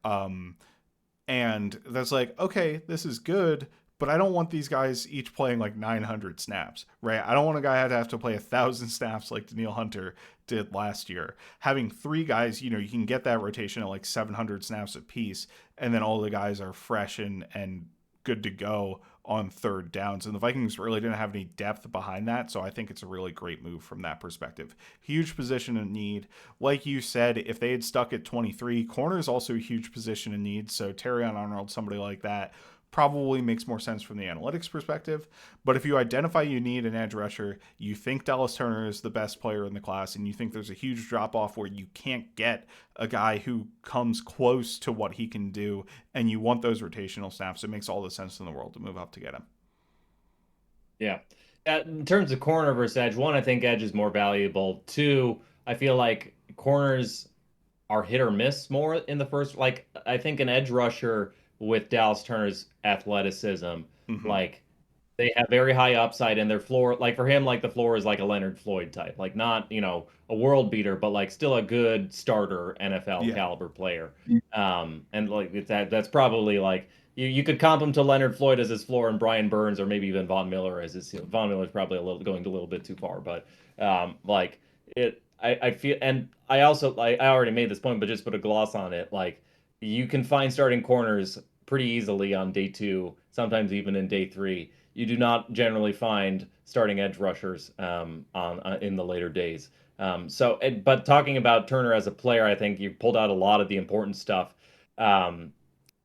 And that's like, okay, this is good, but I don't want these guys each playing like 900 snaps, right? I don't want a guy to have to play 1,000 snaps like Danielle Hunter did last year. Having three guys, you can get that rotation at like 700 snaps apiece, and then all the guys are fresh and good to go on third downs. And the Vikings really didn't have any depth behind that, so I think it's a really great move from that perspective. Huge position in need. Like you said, if they had stuck at 23, corner is also a huge position in need, so Terrion Arnold, somebody like that, probably makes more sense from the analytics perspective. But if you identify you need an edge rusher, you think Dallas Turner is the best player in the class, and you think there's a huge drop off where you can't get a guy who comes close to what he can do, and you want those rotational snaps, it makes all the sense in the world to move up to get him. Yeah. In terms of corner versus edge, one, I think edge is more valuable. Two, I feel like corners are hit or miss more in the first. Like, I think an edge rusher with Dallas Turner's athleticism, like they have very high upside and their floor, like for him, like the floor is like a Leonard Floyd type, like not, a world beater, but like still a good starter NFL caliber player. And like that's probably like you could comp him to Leonard Floyd as his floor and Brian Burns or maybe even Von Miller as his. Von Miller is probably going a little bit too far, but like it. I feel, and I also I already made this point, but just put a gloss on it. Like you can find starting corners pretty easily on day 2, sometimes even in day 3. You do not generally find starting edge rushers in the later days. But talking about Turner as a player, I think you pulled out a lot of the important stuff.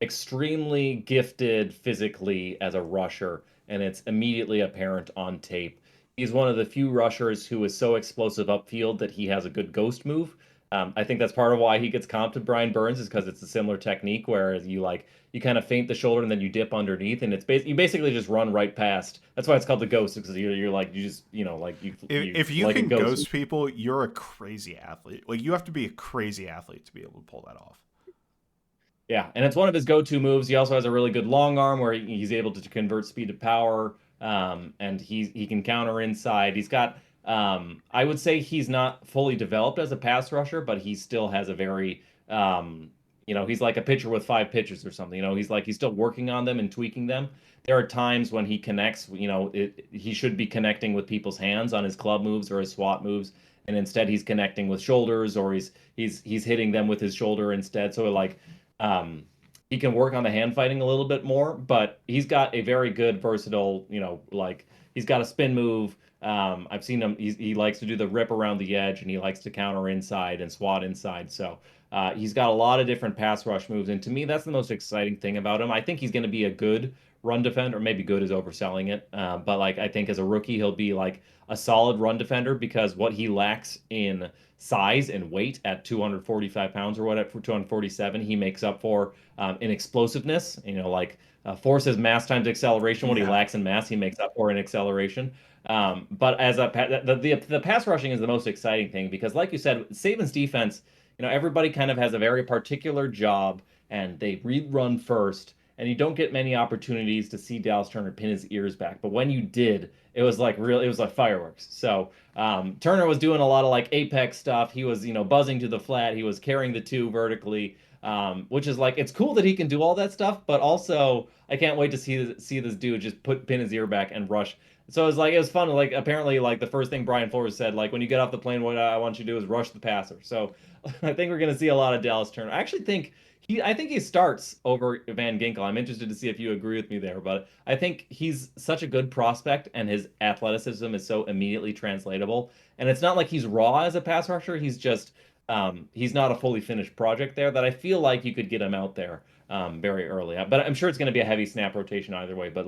Extremely gifted physically as a rusher, and it's immediately apparent on tape. He's one of the few rushers who is so explosive upfield that he has a good ghost move. I think that's part of why he gets comped to Brian Burns is because it's a similar technique where you kind of feint the shoulder and then you dip underneath and you basically just run right past. That's why it's called the ghost because you're like you just if you like can ghost people, you're a crazy athlete. Like you have to be a crazy athlete to be able to pull that off. Yeah, and it's one of his go-to moves. He also has a really good long arm where he's able to convert speed to power, and he can counter inside. He's got I would say he's not fully developed as a pass rusher, but he still has a very he's like a pitcher with 5 pitches or something. He's still working on them and tweaking them. There are times when he connects, he should be connecting with people's hands on his club moves or his SWAT moves, and instead he's connecting with shoulders or he's hitting them with his shoulder instead. So he can work on the hand fighting a little bit more, but he's got a very good versatile, he's got a spin move. I've seen him. He likes to do the rip around the edge, and he likes to counter inside and SWAT inside. So He's got a lot of different pass rush moves, and to me, that's the most exciting thing about him. I think he's going to be a good run defender, or maybe good is overselling it. But like I think as a rookie, he'll be like a solid run defender because what he lacks in size and weight at 245 pounds or whatever, for 247, he makes up for in explosiveness. Like force is mass times acceleration. What he Yeah. lacks in mass, he makes up for in acceleration. But as the pass rushing is the most exciting thing because, like you said, Saban's defense, everybody kind of has a very particular job and they read run first, and you don't get many opportunities to see Dallas Turner pin his ears back. But when you did, it was like real, it was like fireworks. So Turner was doing a lot of like apex stuff. He was, buzzing to the flat. He was carrying the two vertically, which is like it's cool that he can do all that stuff. But also, I can't wait to see this dude just pin his ear back and rush. So it was fun. Like apparently, like the first thing Brian Flores said, like when you get off the plane, what I want you to do is rush the passer. So I think we're going to see a lot of Dallas Turner. I think he starts over Van Ginkel. I'm interested to see if you agree with me there, but I think he's such a good prospect and his athleticism is so immediately translatable. And it's not like he's raw as a pass rusher. He's not a fully finished project there that I feel like you could get him out there very early. But I'm sure it's going to be a heavy snap rotation either way. But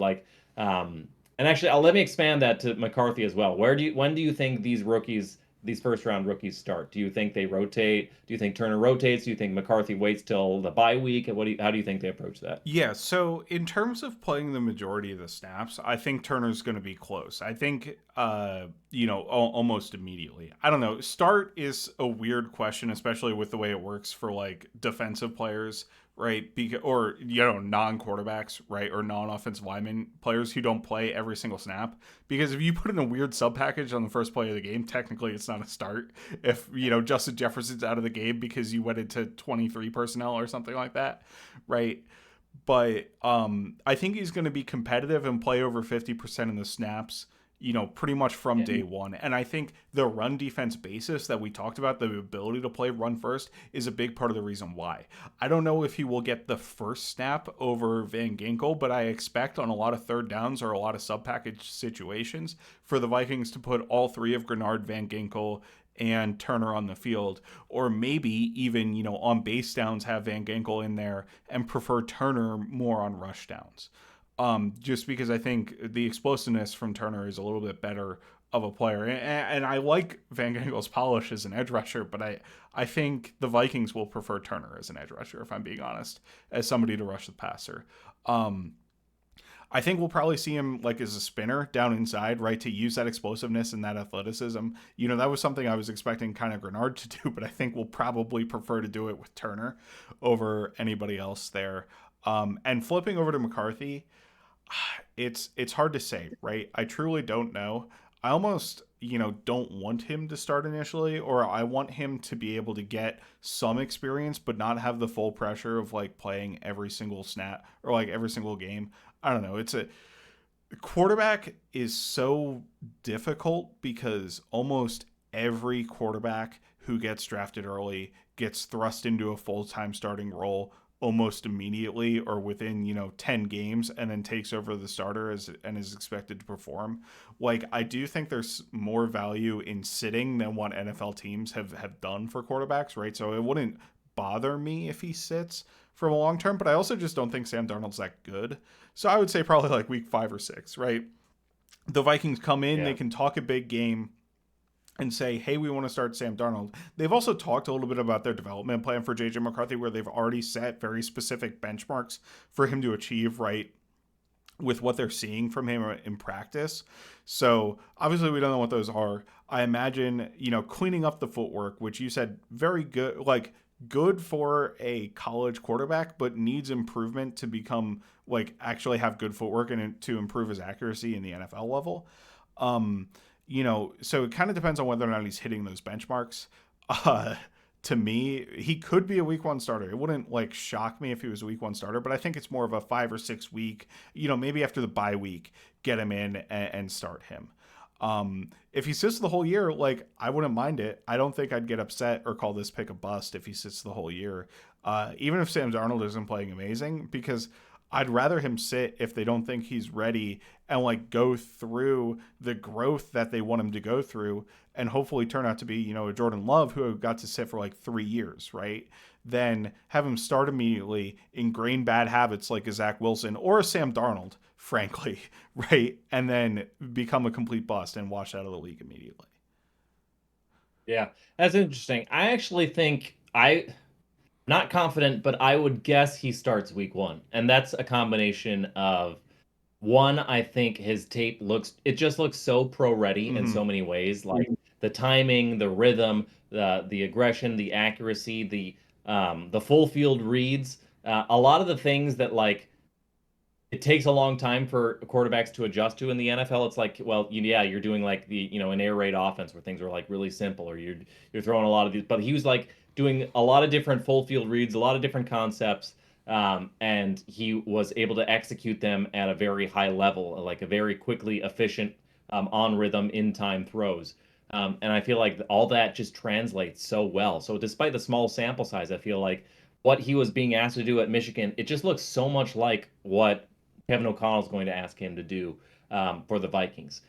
and actually, let me expand that to McCarthy as well. When do you think these first round rookies start? Do you think they rotate? Do you think Turner rotates? Do you think McCarthy waits till the bye week? How do you think they approach that? Yeah, so in terms of playing the majority of the snaps, I think Turner's going to be close. I think, almost immediately. I don't know. Start is a weird question, especially with the way it works for like defensive players, right? Or, non-quarterbacks, right? Or non-offensive linemen, players who don't play every single snap. Because if you put in a weird sub package on the first play of the game, technically it's not a start. If, Justin Jefferson's out of the game because you went into 23 personnel or something like that, right? But I think he's going to be competitive and play over 50% of the snaps, pretty much from Yeah. day one. And I think the run defense basis that we talked about, the ability to play run first, is a big part of the reason why. I don't know if he will get the first snap over Van Ginkel, but I expect on a lot of third downs or a lot of sub package situations for the Vikings to put all three of Grenard, Van Ginkel, and Turner on the field, or maybe even, on base downs have Van Ginkel in there and prefer Turner more on rush downs. Just because I think the explosiveness from Turner is a little bit better of a player. And I like Van Ginkel's polish as an edge rusher, but I think the Vikings will prefer Turner as an edge rusher, if I'm being honest, as somebody to rush the passer. I think we'll probably see him like as a spinner down inside, right, to use that explosiveness and that athleticism. That was something I was expecting kind of Grenard to do, but I think we'll probably prefer to do it with Turner over anybody else there. And flipping over to McCarthy, it's hard to say, right? I truly don't know. I almost, don't want him to start initially, or I want him to be able to get some experience, but not have the full pressure of like playing every single snap or like every single game. I don't know. Quarterback is so difficult because almost every quarterback who gets drafted early gets thrust into a full-time starting role almost immediately or within 10 games and then takes over the starter and is expected to perform. Like, I do think there's more value in sitting than what NFL teams have done for quarterbacks, right? So it wouldn't bother me if he sits for a long term, but I also just don't think Sam Darnold's that good. So I would say probably like week 5 or 6, right? The Vikings come in, they Yeah. can talk a big game and say, hey, we want to start Sam Darnold. They've also talked a little bit about their development plan for JJ McCarthy, where they've already set very specific benchmarks for him to achieve, right, with what they're seeing from him in practice. So obviously we don't know what those are. I imagine, cleaning up the footwork, which you said very good, like good for a college quarterback, but needs improvement to become like actually have good footwork and to improve his accuracy in the NFL level. So it kind of depends on whether or not he's hitting those benchmarks. Uh, to me, he could be a week 1 starter. It wouldn't like shock me if he was a week 1 starter, but I think it's more of a 5 or 6 week, maybe after the bye week, get him in and start him. If he sits the whole year, like I wouldn't mind it. I don't think I'd get upset or call this pick a bust if he sits the whole year. Even if Sam Darnold isn't playing amazing, because I'd rather him sit if they don't think he's ready and like go through the growth that they want him to go through and hopefully turn out to be, a Jordan Love who got to sit for like 3 years, right? Then have him start immediately, ingrain bad habits like a Zach Wilson or a Sam Darnold, frankly, right? And then become a complete bust and wash out of the league immediately. Yeah, that's interesting. I actually think not confident, but I would guess he starts week one. And that's a combination of one, I think his tape it just looks so pro ready in Mm-hmm. so many ways. Like the timing, the rhythm, the aggression, the accuracy, the full field reads, a lot of the things that like it takes a long time for quarterbacks to adjust to in the NFL. It's like, well, yeah, you're doing like an air raid offense where things are like really simple, or you're throwing a lot of these. But he was like doing a lot of different full field reads, a lot of different concepts, and he was able to execute them at a very high level, like a very quickly efficient, on rhythm, in time throws. And I feel like all that just translates so well. So despite the small sample size, I feel like what he was being asked to do at Michigan, it just looks so much like what Kevin O'Connell's going to ask him to do for the Vikings.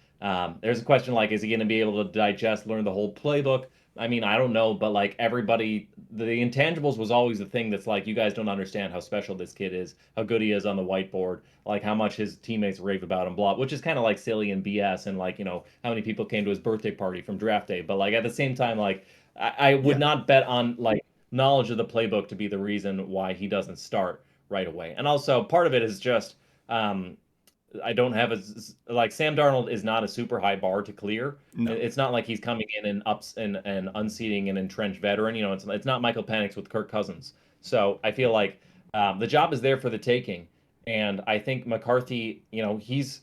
There's a question like, is he going to be able to digest, learn the whole playbook? I mean, I don't know, but like everybody, the intangibles was always the thing that's like, you guys don't understand how special this kid is, how good he is on the whiteboard, like how much his teammates rave about him, blah, which is kind of like silly and BS, and like, how many people came to his birthday party from draft day. But like at the same time, like, I would Yeah. not bet on like knowledge of the playbook to be the reason why he doesn't start right away. And also, part of it is just um, I don't have like Sam Darnold is not a super high bar to clear. No. It's not like he's coming in and ups and unseating an entrenched veteran. It's not Michael Penix with Kirk Cousins. So I feel like the job is there for the taking, and I think McCarthy, he's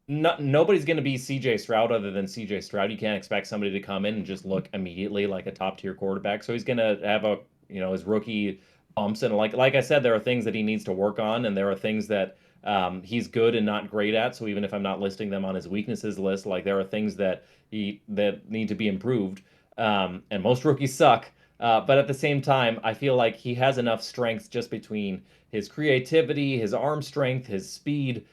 nobody's going to be CJ Stroud other than CJ Stroud. You can't expect somebody to come in and just look immediately like a top tier quarterback. So he's going to have his rookie bumps, and like I said, there are things that he needs to work on, and there are things that he's good and not great at. So even if I'm not listing them on his weaknesses list, like there are things that need to be improved. And most rookies suck. But at the same time, I feel like he has enough strengths just between his creativity, his arm strength, his speed,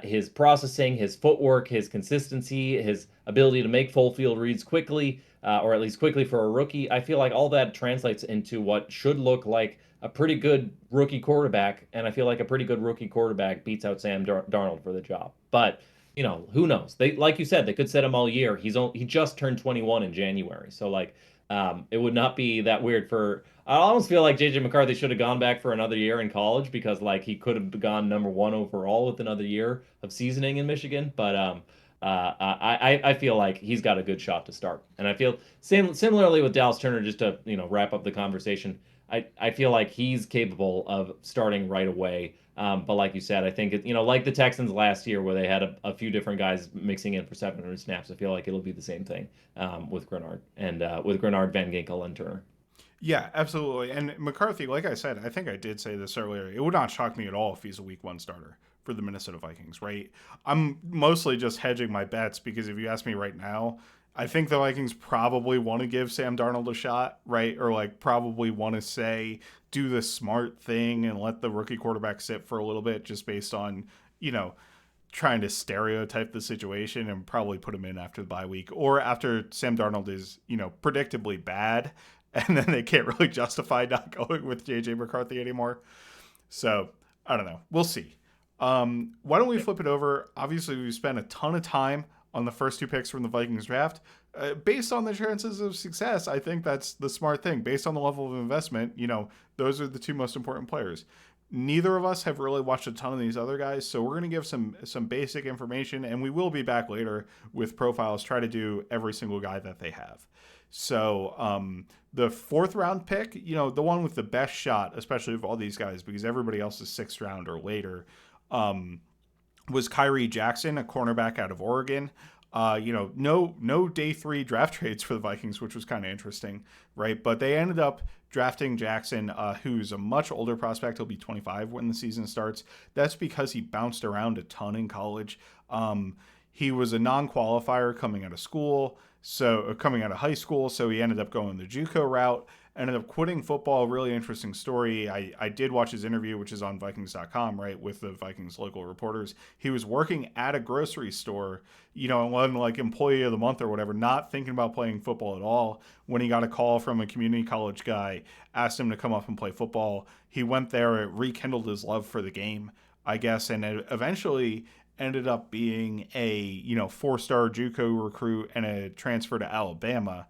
his processing, his footwork, his consistency, his ability to make full field reads quickly, or at least quickly for a rookie. I feel like all that translates into what should look like a pretty good rookie quarterback, and I feel like a pretty good rookie quarterback beats out Sam Darnold for the job. But who knows? They, like you said, they could set him all year. He just turned 21 in January, so like, it would not be that weird for. I almost feel like JJ McCarthy should have gone back for another year in college, because like he could have gone number one overall with another year of seasoning in Michigan. But I feel like he's got a good shot to start, and I feel similarly with Dallas Turner. Just to wrap up the conversation, I feel like he's capable of starting right away. But like you said, I think like the Texans last year, where they had a few different guys mixing in for 700 snaps. I feel like it'll be the same thing with Grenard and with Grenard, Van Ginkel, and Turner. Yeah, absolutely. And McCarthy, like I said, I think I did say this earlier, it would not shock me at all if he's a week one starter for the Minnesota Vikings, right? I'm mostly just hedging my bets because if you ask me right now, I think the Vikings probably want to give Sam Darnold a shot, right? Or like probably want to say, do the smart thing and let the rookie quarterback sit for a little bit just based on, you know, trying to stereotype the situation and probably put him in after the bye week or after Sam Darnold is, predictably bad. And then they can't really justify not going with JJ McCarthy anymore. So I don't know. We'll see. Why don't we flip it over? Obviously, we spent a ton of time on the first two picks from the Vikings draft. Based on the chances of success, I think that's the smart thing. Based on the level of investment, those are the two most important players. Neither of us have really watched a ton of these other guys, so we're going to give some basic information, and we will be back later with profiles. Try to do every single guy that they have. So the fourth round pick, the one with the best shot, especially of all these guys, because everybody else is sixth round or later, was Khyree Jackson, a cornerback out of Oregon. No day three draft trades for the Vikings, which was kind of interesting, right? But they ended up drafting Jackson, who's a much older prospect. He'll be 25 when the season starts. That's because he bounced around a ton in college. He was a non-qualifier coming out of high school, so he ended up going the JUCO route. ended up quitting football. Really interesting story. I did watch his interview, which is on Vikings.com, right, with the Vikings local reporters. He was working at a grocery store, and wasn't like employee of the month or whatever, not thinking about playing football at all. When he got a call from a community college guy, asked him to come up and play football. He went there, it rekindled his love for the game, I guess, and it eventually ended up being a 4-star JUCO recruit and a transfer to Alabama.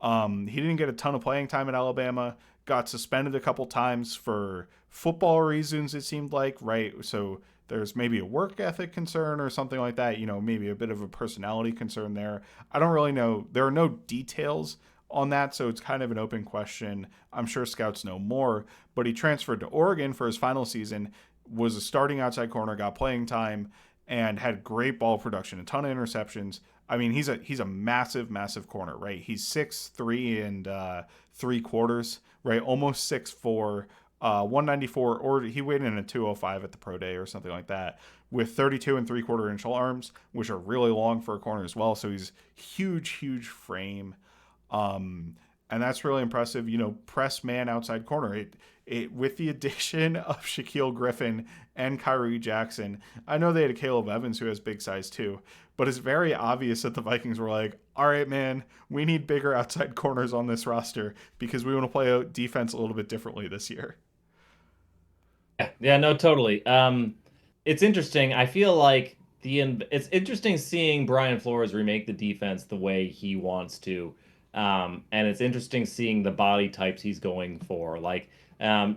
He didn't get a ton of playing time at Alabama. Got suspended a couple times for football reasons. It seemed like, right. So there's maybe a work ethic concern or something like that. Maybe a bit of a personality concern there. I don't really know. There are no details on that, so it's kind of an open question. I'm sure scouts know more. But he transferred to Oregon for his final season. Was a starting outside corner. Got playing time and had great ball production, a ton of interceptions. I mean, he's a massive corner, right? He's 6'3" and 3/4, right? Almost 6'4", 194, or he weighed in at 205 at the pro day or something like that, with 32 and 3/4 inch arms, which are really long for a corner as well. So he's huge frame. And that's really impressive. Press man outside corner. It with the addition of Shaquille Griffin and Khyree Jackson. I know they had a Caleb Evans who has big size too, but it's very obvious that the Vikings were like, all right, man, we need bigger outside corners on this roster because we want to play out defense a little bit differently this year. Yeah, no, totally. It's interesting. I feel like it's interesting seeing Brian Flores remake the defense the way he wants to. And it's interesting seeing the body types he's going for. Like,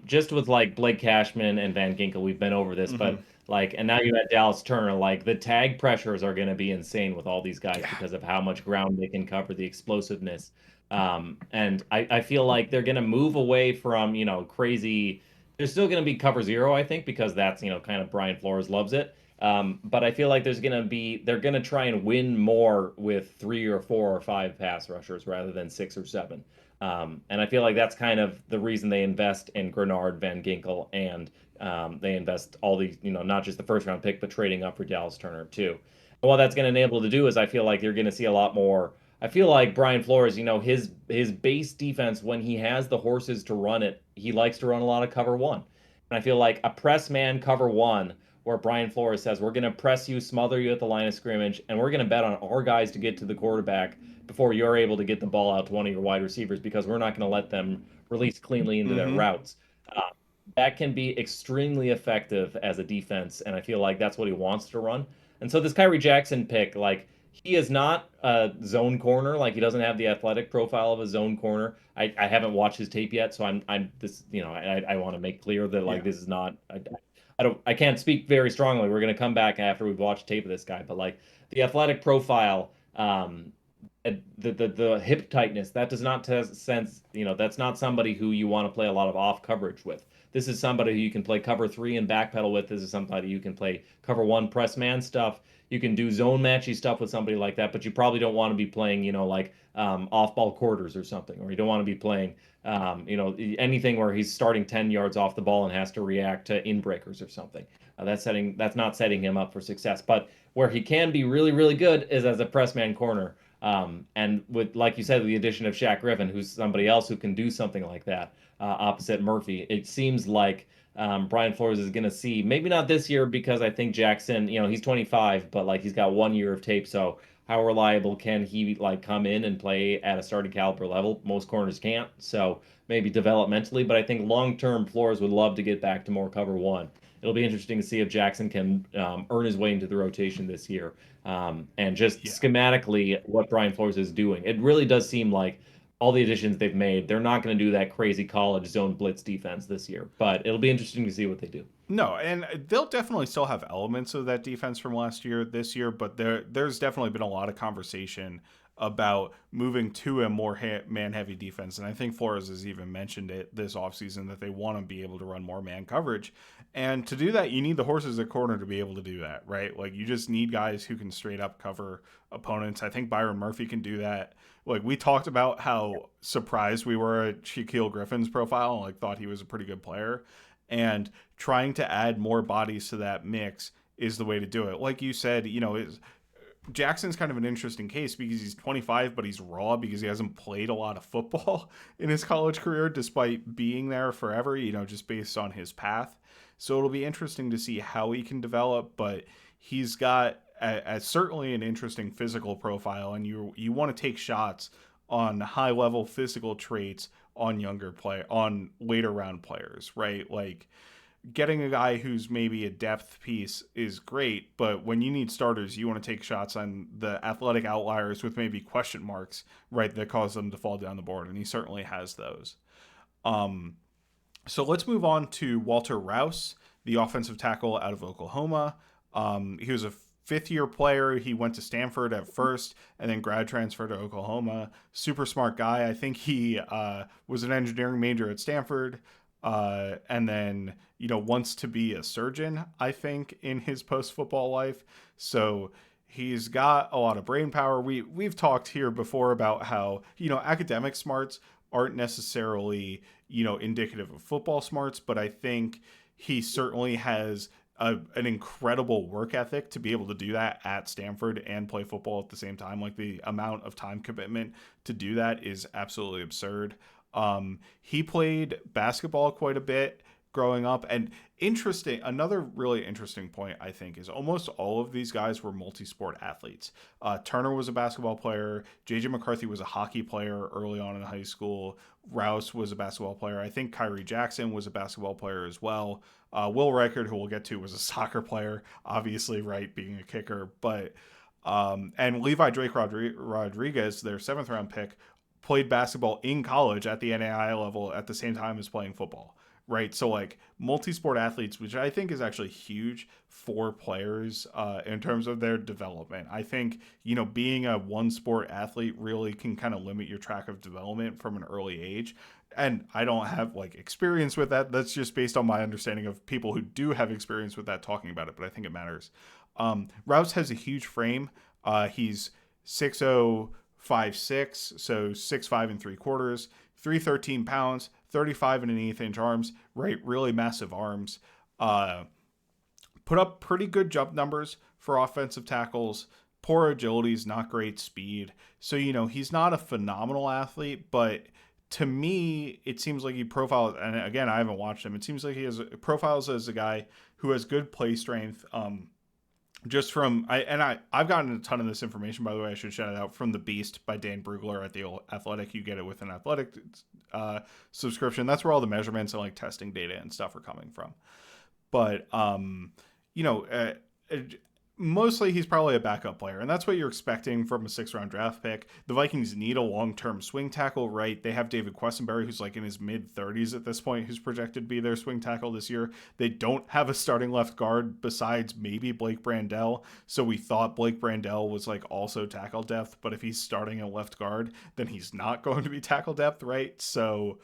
just with like Blake Cashman and Van Ginkel, we've been over this, Mm-hmm. but like, and now you had Dallas Turner, like the tag pressures are going to be insane with all these guys Yeah. because of how much ground they can cover, the explosiveness. And I feel like they're going to move away from, crazy. There's still going to be cover zero, I think, because that's, kind of Brian Flores loves it. But I feel like they're going to try and win more with 3 or 4 or 5 pass rushers rather than 6 or 7. And I feel like that's kind of the reason they invest in Grenard, Van Ginkel, and they invest all these, not just the first round pick, but trading up for Dallas Turner too. And what that's going to enable to do is I feel like you're going to see a lot more. I feel like Brian Flores, his base defense when he has the horses to run it, he likes to run a lot of cover one. And I feel like a press man cover one where Brian Flores says, we're going to press you, smother you at the line of scrimmage, and we're going to bet on our guys to get to the quarterback before you're able to get the ball out to one of your wide receivers because we're not going to let them release cleanly into their Mm-hmm. routes. Uh, that can be extremely effective as a defense, and I feel like that's what he wants to run. And so this Khyree Jackson pick, like, he is not a zone corner. Like, he doesn't have the athletic profile of a zone corner. I haven't watched his tape yet, so I'm this, I want to make clear that like Yeah. this is not. I can't speak very strongly. We're gonna come back after we've watched tape of this guy, but like the athletic profile, the hip tightness, that does not sense. That's not somebody who you want to play a lot of off coverage with. This is somebody who you can play cover 3 and backpedal with. This is somebody you can play cover 1 press man stuff. You can do zone matchy stuff with somebody like that, but you probably don't want to be playing, like off ball quarters or something, or you don't want to be playing anything where he's starting 10 yards off the ball and has to react to in breakers or something. That's not setting him up for success. But where he can be really, really good is as a press man corner. And with, like you said, the addition of Shaq Griffin, who's somebody else who can do something like that, opposite Murphy, it seems like Brian Flores is going to see, maybe not this year because I think Jackson, he's 25, but like he's got 1 year of tape. So how reliable can he like come in and play at a starting caliber level? Most corners can't. So maybe developmentally, but I think long term, Flores would love to get back to more cover one. It'll be interesting to see if Jackson can earn his way into the rotation this year. And just Yeah. schematically, what Brian Flores is doing, it really does seem like all the additions they've made, they're not going to do that crazy college zone blitz defense this year. But it'll be interesting to see what they do. No, and they'll definitely still have elements of that defense from last year, this year, but there's definitely been a lot of conversation about moving to a more man-heavy defense. And I think Flores has even mentioned it this offseason that they want to be able to run more man coverage. And to do that, you need the horses at corner to be able to do that, right? Like, you just need guys who can straight up cover opponents. I think Byron Murphy can do that. Like, we talked about how surprised we were at Shaquille Griffin's profile and like thought he was a pretty good player. And trying to add more bodies to that mix is the way to do it. Like you said, Jackson's kind of an interesting case because he's 25, but he's raw because he hasn't played a lot of football in his college career, despite being there forever, just based on his path. So it'll be interesting to see how he can develop, but he's got certainly an interesting physical profile, and you want to take shots on high level physical traits on on later round players, right? Like getting a guy who's maybe a depth piece is great, but when you need starters, you want to take shots on the athletic outliers with maybe question marks, right, that cause them to fall down the board, and he certainly has those. Um, so let's move on to Walter Rouse, the offensive tackle out of Oklahoma. He was a fifth-year player. He went to Stanford at first and then grad transfer to Oklahoma. Super smart guy. I think he was an engineering major at Stanford, and then wants to be a surgeon, I think, in his post-football life. So he's got a lot of brain power. We've talked here before about how academic smarts aren't necessarily indicative of football smarts, but I think he certainly has an incredible work ethic to be able to do that at Stanford and play football at the same time. Like the amount of time commitment to do that is absolutely absurd. He played basketball quite a bit growing up, and another really interesting point I think is almost all of these guys were multi-sport athletes. Turner was a basketball player. JJ McCarthy was a hockey player early on in high school. Rouse was a basketball player. I think Khyree Jackson was a basketball player as well. Will Reichard, who we'll get to, was a soccer player, obviously, right, being a kicker. But and Levi Drake Rodriguez, their seventh round pick, played basketball in college at the NAIA level at the same time as playing football, right? So like multi-sport athletes, which I think is actually huge for players in terms of their development. I think being a one sport athlete really can kind of limit your track of development from an early age. And I don't have like experience with that. That's just based on my understanding of people who do have experience with that talking about it, but I think it matters. Rouse has a huge frame. He's 6'0", 5'6", so 6'5" and 3/4, 313 pounds, 35 and an eighth inch arms, right? Really massive arms. Put up pretty good jump numbers for offensive tackles. Poor agility, not great speed. So, he's not a phenomenal athlete, but to me, it seems like he profiles, and again, I haven't watched him. It seems like he has profiles as a guy who has good play strength. Just from I've gotten a ton of this information, by the way. I should shout it out from The Beast by Dan Brugler at the Athletic. You get it with an Athletic subscription. That's where all the measurements and like testing data and stuff are coming from. But mostly he's probably a backup player, and that's what you're expecting from a 6th-round draft pick. The Vikings need a long-term swing tackle, right? They have David Quessenberry, who's like in his mid-30s at this point, who's projected to be their swing tackle this year. They don't have a starting left guard besides maybe Blake Brandel, so we thought Blake Brandel was like also tackle depth, but if he's starting a left guard, then he's not going to be tackle depth, right? So,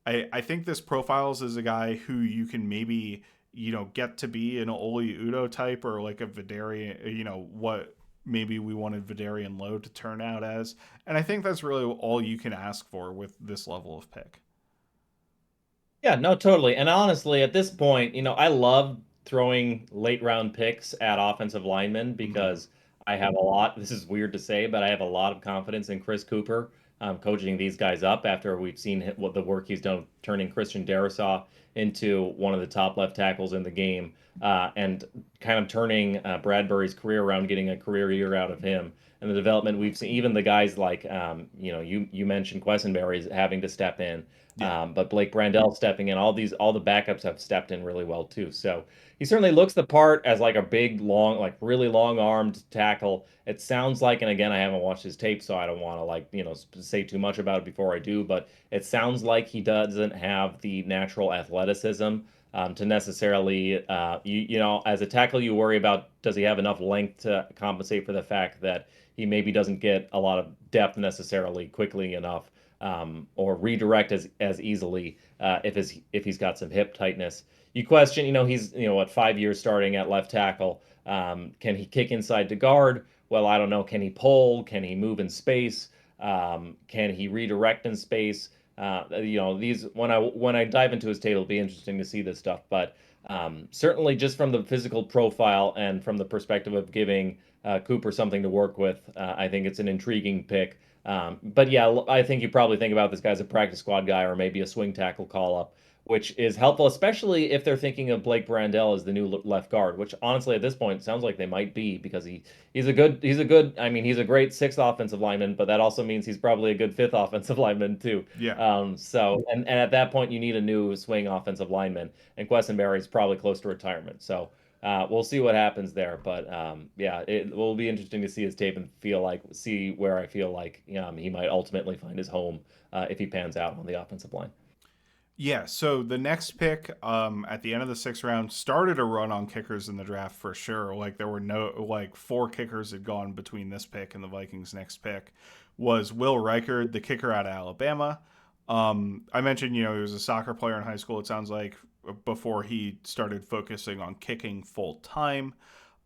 I think this profiles as a guy who you can maybe get to be an Oli Udo type or like a Vidarian, what maybe we wanted Vidarian Lowe to turn out as. And I think that's really all you can ask for with this level of pick. Yeah, no, totally. And honestly, at this point, I love throwing late round picks at offensive linemen Mm-hmm. because I have a lot, this is weird to say, but I have a lot of confidence in Chris Cooper coaching these guys up after we've seen what the work he's done turning Christian Darrisaw into one of the top left tackles in the game and kind of turning Bradbury's career around, getting a career year out of him. And the development we've seen, even the guys like, you mentioned Quessenberry's having to step in. Yeah. But Blake Brandel stepping in, all the backups have stepped in really well too. So he certainly looks the part as like a big, long, like really long-armed tackle. It sounds like, and again, I haven't watched his tape, so I don't want to like, say too much about it before I do, but it sounds like he doesn't have the natural athleticism to necessarily, as a tackle, you worry about does he have enough length to compensate for the fact that he maybe doesn't get a lot of depth necessarily quickly enough or redirect as easily if he's got some hip tightness. You question, he's what 5 years starting at left tackle. Can he kick inside to guard? Well, I don't know. Can he pull? Can he move in space? Can he redirect in space? These when I dive into his tape, it'll be interesting to see this stuff. But certainly, just from the physical profile and from the perspective of giving Cooper something to work with. I think it's an intriguing pick. But yeah, I think you probably think about this guy as a practice squad guy or maybe a swing tackle call up, which is helpful, especially if they're thinking of Blake Brandel as the new left guard, which honestly at this point sounds like they might be because he's a great sixth offensive lineman, but that also means he's probably a good fifth offensive lineman too. Yeah. And at that point you need a new swing offensive lineman, and Quessenberry is probably close to retirement. So we'll see what happens there, but yeah, it will be interesting to see his tape and see where I feel like he might ultimately find his home if he pans out on the offensive line. Yeah, so the next pick at the end of the sixth round started a run on kickers in the draft for sure. Like there were four kickers had gone between this pick and the Vikings' next pick was Will Reichard, the kicker out of Alabama. I mentioned, he was a soccer player in high school, it sounds like, before he started focusing on kicking full time.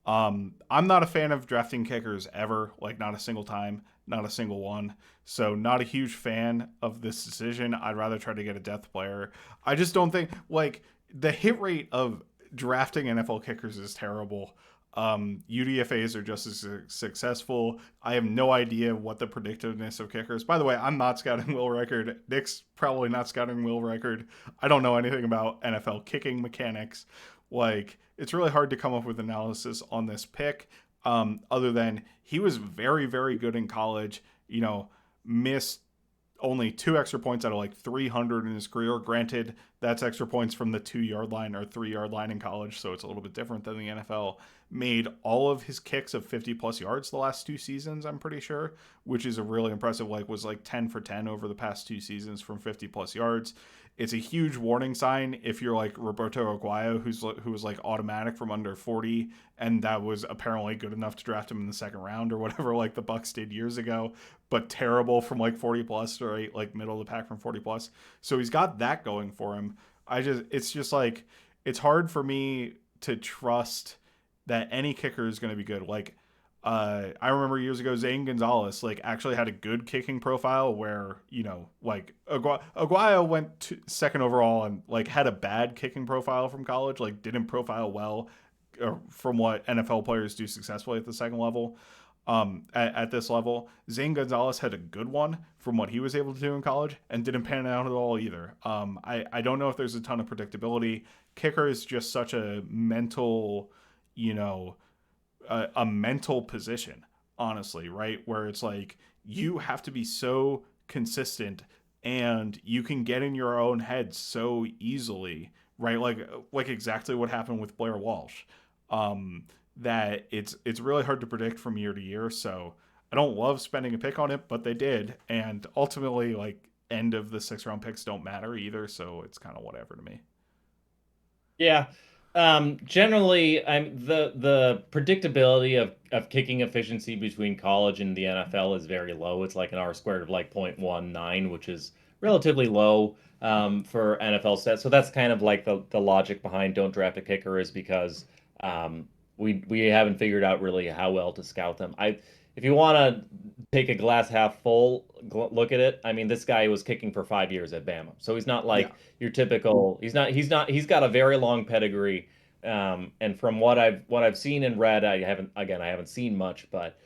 I'm not a fan of drafting kickers ever, like not a single time, not a single one. So not a huge fan of this decision. I'd rather try to get a depth player. I just don't think like the hit rate of drafting NFL kickers is terrible. UDFAs are just as successful. I have no idea what the predictiveness of kickers. By the way, I'm not scouting Will Reichard. Nick's probably not scouting Will Reichard. I don't know anything about NFL kicking mechanics. Like it's really hard to come up with analysis on this pick. Other than he was very, very good in college. Missed only 2 extra points out of like 300 in his career. Granted, that's extra points from the 2 yard line or 3 yard line in college, so it's a little bit different than the NFL. Made all of his kicks of 50 plus yards the last 2 seasons, I'm pretty sure, which is a really impressive. Was like 10 for 10 over the past 2 seasons from 50 plus yards. It's a huge warning sign if you're like Roberto Aguayo, who was like automatic from under 40, and that was apparently good enough to draft him in the second round or whatever, like the Bucks did years ago, but terrible from like 40 plus or like middle of the pack from 40 plus. So he's got that going for him. It's just like it's hard for me to trust that any kicker is going to be good. I remember years ago, Zane Gonzalez actually had a good kicking profile where Aguayo went second overall and had a bad kicking profile from college, didn't profile well from what NFL players do successfully at the second level. At this level, Zane Gonzalez had a good one from what he was able to do in college and didn't pan out at all either. I don't know if there's a ton of predictability. Kicker is just such a mental, a mental position, honestly, right? Where it's like you have to be so consistent and you can get in your own head so easily, right? Like exactly what happened with Blair Walsh. That it's really hard to predict from year to year. So I don't love spending a pick on it, but they did, and ultimately, end of the 6th round picks don't matter either. So it's kind of whatever to me. Yeah. Generally, the predictability of kicking efficiency between college and the NFL is very low. It's like an R squared of like 0.19, which is relatively low for NFL stats. So that's kind of like the logic behind don't draft a kicker is because we haven't figured out really how well to scout them. If you want to take a glass half full look at it, I mean, this guy was kicking for 5 years at Bama, so he's not Yeah. like your typical. He's got a very long pedigree. And from what I've seen and read, I haven't seen much, but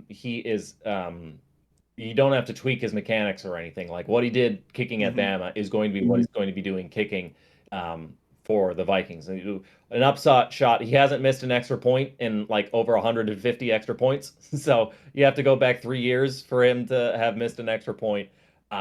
he is. You don't have to tweak his mechanics or anything. Like what he did kicking at Mm-hmm. Bama is going to be what he's going to be doing kicking for the Vikings. An upshot shot. He hasn't missed an extra point in like over 150 extra points. So you have to go back 3 years for him to have missed an extra point.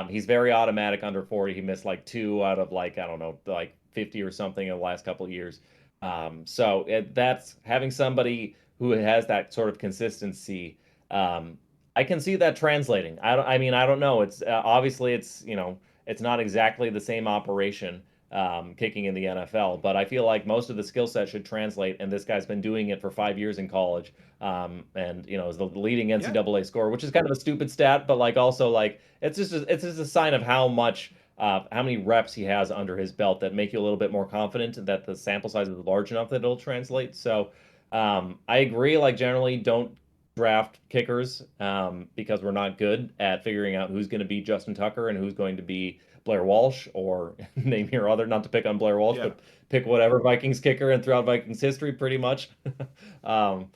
He's very automatic under 40. He missed like two out of I don't know, like 50 or something in the last couple of years. That's having somebody who has that sort of consistency. I can see that translating. I mean, I don't know. It's obviously it's not exactly the same operation kicking in the NFL. But I feel like most of the skill set should translate, and this guy's been doing it for 5 years in college, and is the leading Yeah. NCAA scorer, which is kind of a stupid stat, but also it's just a sign of how many reps he has under his belt that make you a little bit more confident that the sample size is large enough that it'll translate. So I agree. Generally, don't draft kickers because we're not good at figuring out who's going to be Justin Tucker and who's going to be Blair Walsh or name your other, not to pick on Blair Walsh, Yeah. but pick whatever Vikings kicker and throughout Vikings history, pretty much. um,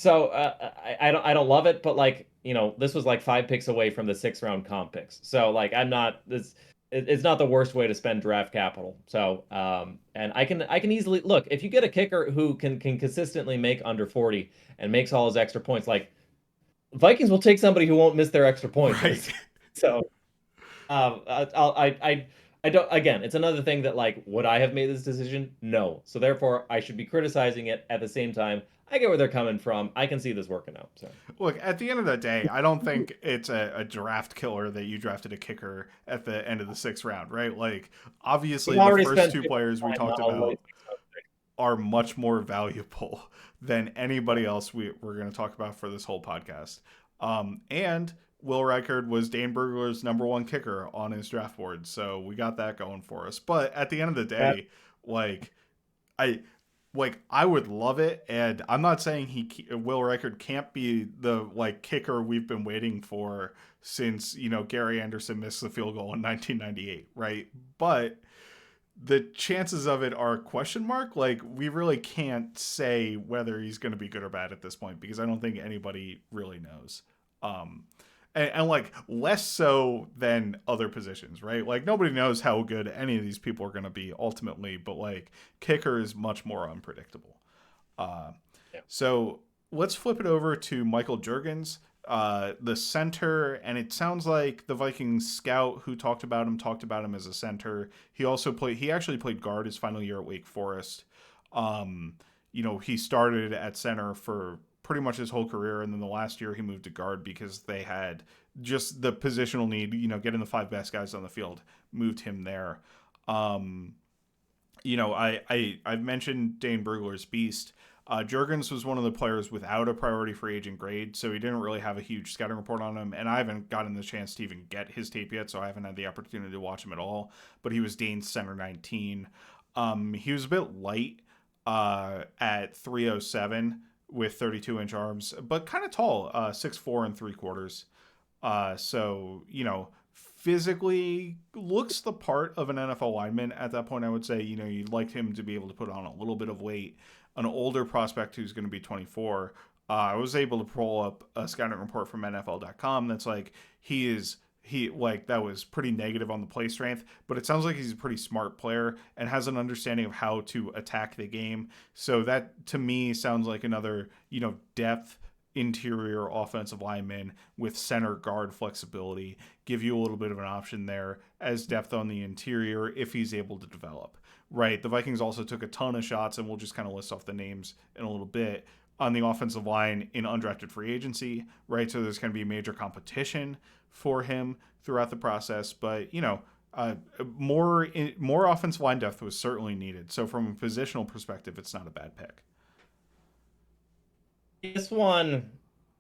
So I don't love it, but like, this was like 5 picks away from the 6th round comp picks. So like I'm not this it's not the worst way to spend draft capital. So and I can easily look, if you get a kicker who can consistently make under 40 and makes all his extra points, like Vikings will take somebody who won't miss their extra points. Right. So I don't. Again, it's another thing that, like, would I have made this decision? No. So therefore, I should be criticizing it. At the same time, I get where they're coming from. I can see this working out. So Look, at the end of the day, I don't think it's a draft killer that you drafted a kicker at the end of the 6th round, right? Like, we obviously, the already first spent two players we 59 talked on a about late 6th round pick. are much more valuable than anybody else we're going to talk about for this whole podcast. And Will Reichard was Dane Brugler's #1 kicker on his draft board, so we got that going for us. But at the end of the That day, like I I would love it, and I'm not saying Will Reichard can't be the like kicker we've been waiting for since Gary Anderson missed the field goal in 1998, right? But the chances of it are question mark. Like, we really can't say whether he's going to be good or bad at this point because I don't think anybody really knows. Um, and like less so than other positions, right? Like, nobody knows how good any of these people are going to be ultimately, but like kicker is much more unpredictable. Uh, yeah. so let's flip it over to Michael Jurgens, the center, and it sounds like the Vikings scout who talked about him as a center. He actually played guard his final year at Wake Forest. Um, he started at center for pretty much his whole career, and then the last year he moved to guard because they had just the positional need, getting the 5 best guys on the field, moved him there. Um, I've mentioned Dane Brugler's beast. Jurgens was one of the players without a priority free agent grade, so he didn't really have a huge scouting report on him, and I haven't gotten the chance to even get his tape yet, so I haven't had the opportunity to watch him at all. But he was Dane's center 19. He was a bit light at 307 with 32-inch arms, but kind of tall, 6'4" and 3/4. So, physically looks the part of an NFL lineman at that point. I would say, you'd like him to be able to put on a little bit of weight. An older prospect who's going to be 24. I was able to pull up a scouting report from NFL.com that's like that was pretty negative on the play strength, but it sounds like he's a pretty smart player and has an understanding of how to attack the game. So that to me sounds like another, depth interior offensive lineman with center guard flexibility, give you a little bit of an option there as depth on the interior if he's able to develop. Right. The Vikings also took a ton of shots, and we'll just kind of list off the names in a little bit, on the offensive line in undrafted free agency, right? So there's going to be major competition for him throughout the process, but more offensive line depth was certainly needed. So from a positional perspective, it's not a bad pick. This one,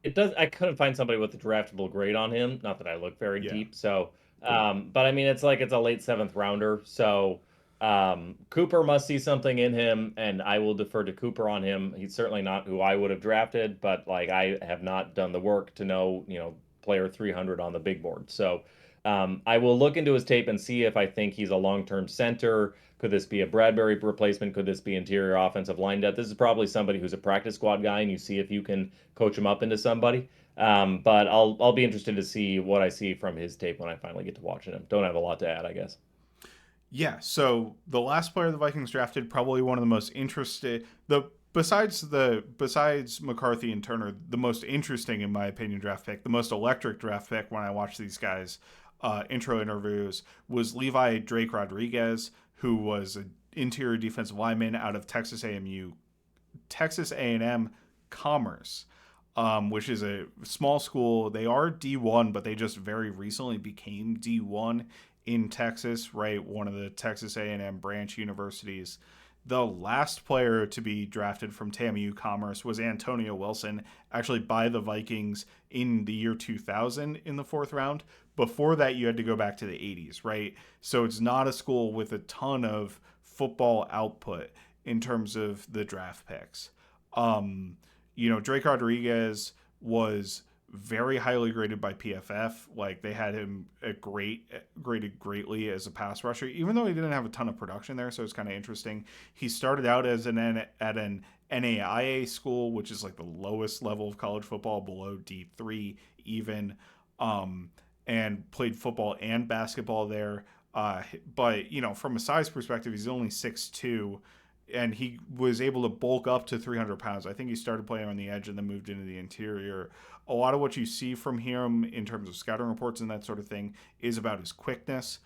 it does. I couldn't find somebody with a draftable grade on him. Not that I look very Yeah. deep. So, but I mean, it's like it's a late 7th rounder. So, Cooper must see something in him, and I will defer to Cooper on him. He's certainly not who I would have drafted, but like I have not done the work to know, player 300 on the big board. So, I will look into his tape and see if I think he's a long-term center. Could this be a Bradbury replacement? Could this be interior offensive line depth? This is probably somebody who's a practice squad guy, and you see if you can coach him up into somebody. But I'll be interested to see what I see from his tape when I finally get to watching him. Don't have a lot to add, I guess. Yeah, so the last player the Vikings drafted, probably one of the most interested, besides McCarthy and Turner, the most interesting in my opinion draft pick, the most electric draft pick when I watched these guys intro interviews, was Levi Drake Rodriguez, who was an interior defensive lineman out of Texas A&M Commerce, which is a small school. They are D1, but they just very recently became D1 in Texas, right? One of the Texas A&M branch universities. The last player to be drafted from TAMU Commerce was Antonio Wilson, actually by the Vikings in the year 2000 in the 4th round. Before that, you had to go back to the 80s, right? So it's not a school with a ton of football output in terms of the draft picks. Drake Rodriguez was very highly graded by PFF. Like they had him graded greatly as a pass rusher, even though he didn't have a ton of production there. So it's kind of interesting. He started out as at an NAIA school, which is like the lowest level of college football, below D3 even, um, and played football and basketball there. But from a size perspective, he's only 6'2", and he was able to bulk up to 300 pounds. I think he started playing on the edge and then moved into the interior. A lot of what you see from him in terms of scouting reports and that sort of thing is about his quickness.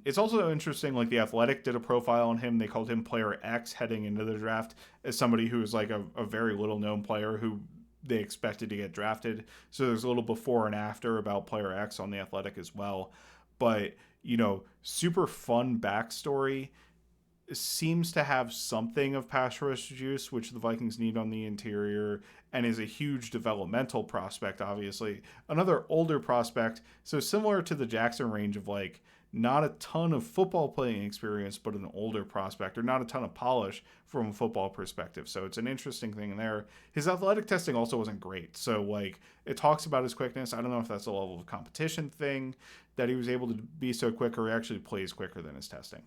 It's also interesting, like The Athletic did a profile on him. They called him Player X heading into the draft as somebody who is like a very little known player who they expected to get drafted. So there's a little before and after about Player X on The Athletic as well. But, super fun backstory. Seems to have something of pass rush juice, which the Vikings need on the interior, and is a huge developmental prospect, obviously. Another older prospect, so similar to the Jackson range of like not a ton of football playing experience, but an older prospect, or not a ton of polish from a football perspective. So it's an interesting thing there. His athletic testing also wasn't great. So like it talks about his quickness. I don't know if that's a level of competition thing that he was able to be so quick, or he actually plays quicker than his testing.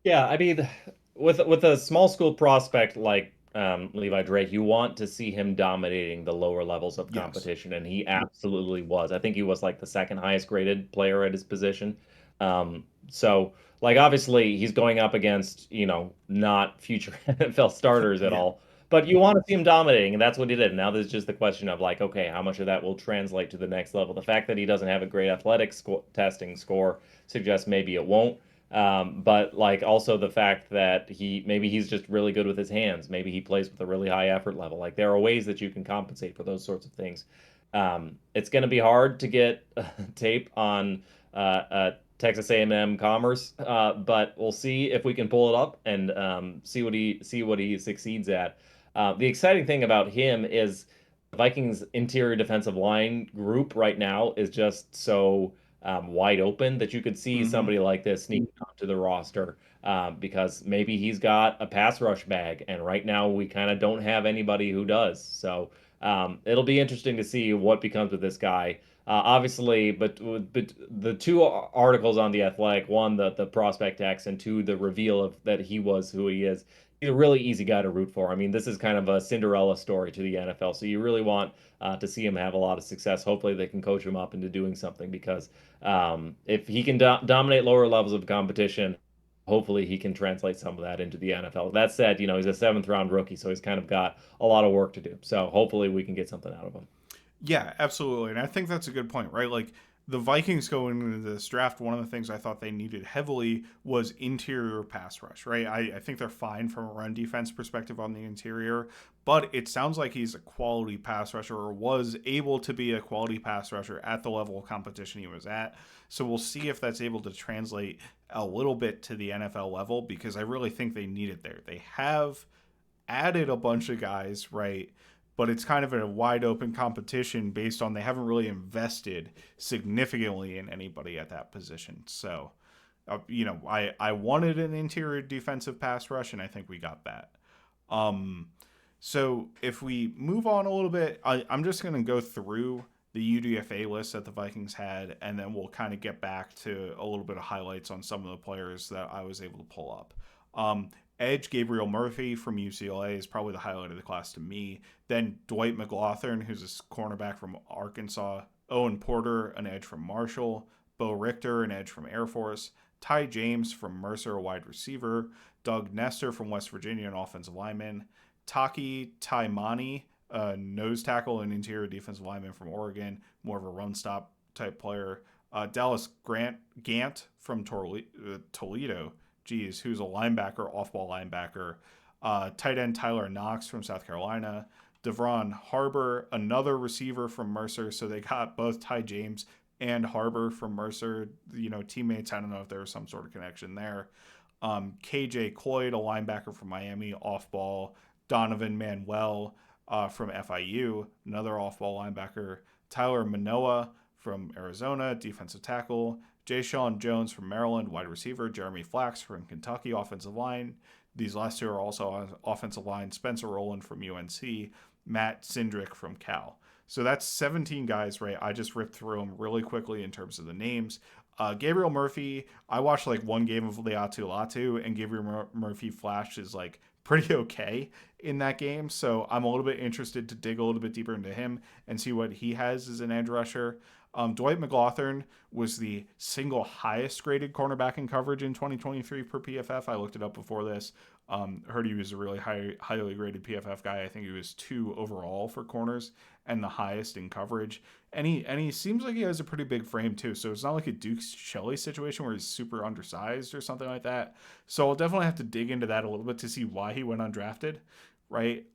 Yeah, I mean, with a small school prospect like Levi Drake, you want to see him dominating the lower levels of Yes. competition, and he absolutely was. I think he was like the second highest graded player at his position. So like obviously he's going up against, not future NFL starters at Yeah. all, but you want to see him dominating, and that's what he did. Now there's just the question of like, okay, how much of that will translate to the next level? The fact that he doesn't have a great athletic testing score suggests maybe it won't. But like also the fact that he's just really good with his hands. Maybe he plays with a really high effort level. Like there are ways that you can compensate for those sorts of things. It's going to be hard to get tape on Texas A&M Commerce, but we'll see if we can pull it up and see what he succeeds at. The exciting thing about him is the Vikings interior defensive line group right now is just so wide open that you could see Mm-hmm. somebody like this sneaking onto the roster because maybe he's got a pass rush bag, and right now we kind of don't have anybody who does. So it'll be interesting to see what becomes with this guy. Obviously, but the two articles on the Athletic, one the prospect X, and two the reveal of that he was who he is. He's a really easy guy to root for. I mean, this is kind of a Cinderella story to the NFL, so you really want to see him have a lot of success. Hopefully, they can coach him up into doing something because if he can dominate lower levels of competition, hopefully he can translate some of that into the NFL. That said, he's a seventh round rookie, so he's kind of got a lot of work to do. So hopefully we can get something out of him. Yeah, absolutely. And I think that's a good point, right? Like the Vikings going into this draft, one of the things I thought they needed heavily was interior pass rush, right? I think they're fine from a run defense perspective on the interior, but it sounds like he's a quality pass rusher, or was able to be a quality pass rusher at the level of competition he was at. So we'll see if that's able to translate a little bit to the NFL level, because I really think they need it there. They have added a bunch of guys, right? But it's kind of a wide open competition based on they haven't really invested significantly in anybody at that position. So, I wanted an interior defensive pass rush, and I think we got that. Um, so if we move on a little bit, I'm just going to go through the UDFA list that the Vikings had, and then we'll kind of get back to a little bit of highlights on some of the players that I was able to pull up. Edge Gabriel Murphy from UCLA is probably the highlight of the class to me. Then Dwight McGlothern, who's a cornerback from Arkansas. Owen Porter, an edge from Marshall. Bo Richter, an edge from Air Force. Ty James from Mercer, a wide receiver. Doug Nestor from West Virginia, an offensive lineman. Taki Taimani, a nose tackle and interior defensive lineman from Oregon, more of a run stop type player. Dallas Gant from Toledo, who's a linebacker, off ball linebacker. Tight end Tyler Knox from South Carolina. Devron Harbor, another receiver from Mercer. So they got both Ty James and Harbor from Mercer, teammates. I don't know if there was some sort of connection there. KJ Cloyd, a linebacker from Miami, off ball. Donovan Manuel from FIU, another off ball linebacker. Tyler Manoa from Arizona, defensive tackle. Jay Sean Jones from Maryland, wide receiver. Jeremy Flax from Kentucky, offensive line. These last two are also on offensive line. Spencer Rowland from UNC. Matt Cindric from Cal. So that's 17 guys, right? I just ripped through them really quickly in terms of the names. Gabriel Murphy, I watched like one game of Leatu Latu, and Gabriel Murphy flashed is like pretty okay in that game. So I'm a little bit interested to dig a little bit deeper into him and see what he has as an edge rusher. Dwight McGlothern was the single highest graded cornerback in coverage in 2023 per PFF. I looked it up before this. Heard he was a really highly graded PFF guy. I think he was 2 overall for corners and the highest in coverage. And he seems like he has a pretty big frame too. So it's not like a Duke Shelley situation where he's super undersized or something like that. So I'll definitely have to dig into that a little bit to see why he went undrafted, right?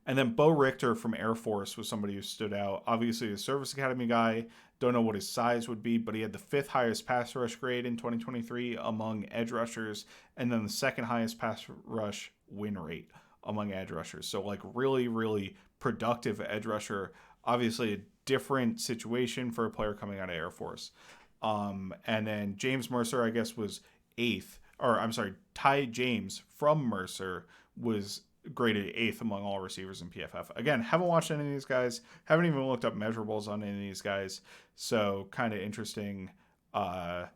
And then Bo Richter from Air Force was somebody who stood out. Obviously, a service academy guy. Don't know what his size would be, but he had the 5th highest pass rush grade in 2023 among edge rushers, and then the 2nd highest pass rush win rate among edge rushers. So, like, really, really productive edge rusher. Obviously, a different situation for a player coming out of Air Force. And then James Mercer, I guess, was 8th. Or, I'm sorry, Ty James from Mercer was graded 8th among all receivers in PFF. Again, haven't watched any of these guys. Haven't even looked up measurables on any of these guys. So kind of interesting. I'll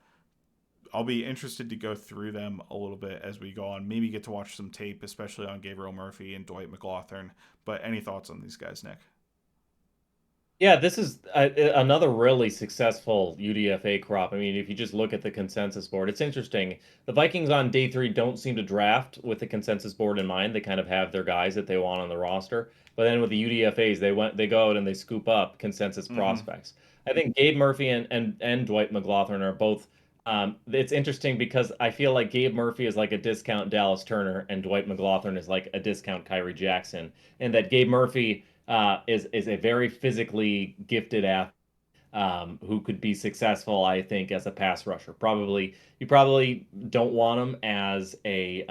be interested to go through them a little bit as we go on. Maybe get to watch some tape, especially on Gabriel Murphy and Dwight McGlothern. But any thoughts on these guys, Nick? Yeah, this is another really successful UDFA crop. I mean, if you just look at the consensus board, it's interesting. The Vikings on day 3 don't seem to draft with the consensus board in mind. They kind of have their guys that they want on the roster. But then with the UDFAs, they go out and they scoop up consensus Mm-hmm. prospects. I think Gabe Murphy and Dwight McGlothern are both. It's interesting because I feel like Gabe Murphy is like a discount Dallas Turner and Dwight McGlothern is like a discount Khyree Jackson, and that Gabe Murphy is a very physically gifted athlete who could be successful, I think, as a pass rusher. You probably don't want him as a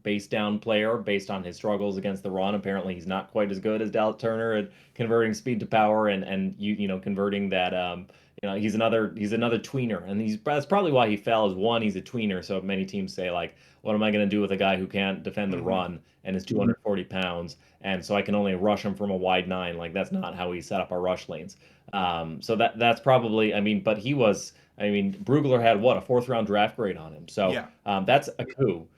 base down player based on his struggles against the run. Apparently, he's not quite as good as Dallas Turner at converting speed to power and converting that. He's another tweener, and that's probably why he fell. Is one, he's a tweener, so many teams say like, what am I going to do with a guy who can't defend the Mm-hmm. run and is 240 pounds, and so I can only rush him from a wide 9? Like that's not how we set up our rush lanes. So that's probably, I mean, but he was, I mean, Brugler had what, a 4th round draft grade on him. So Yeah. that's a coup.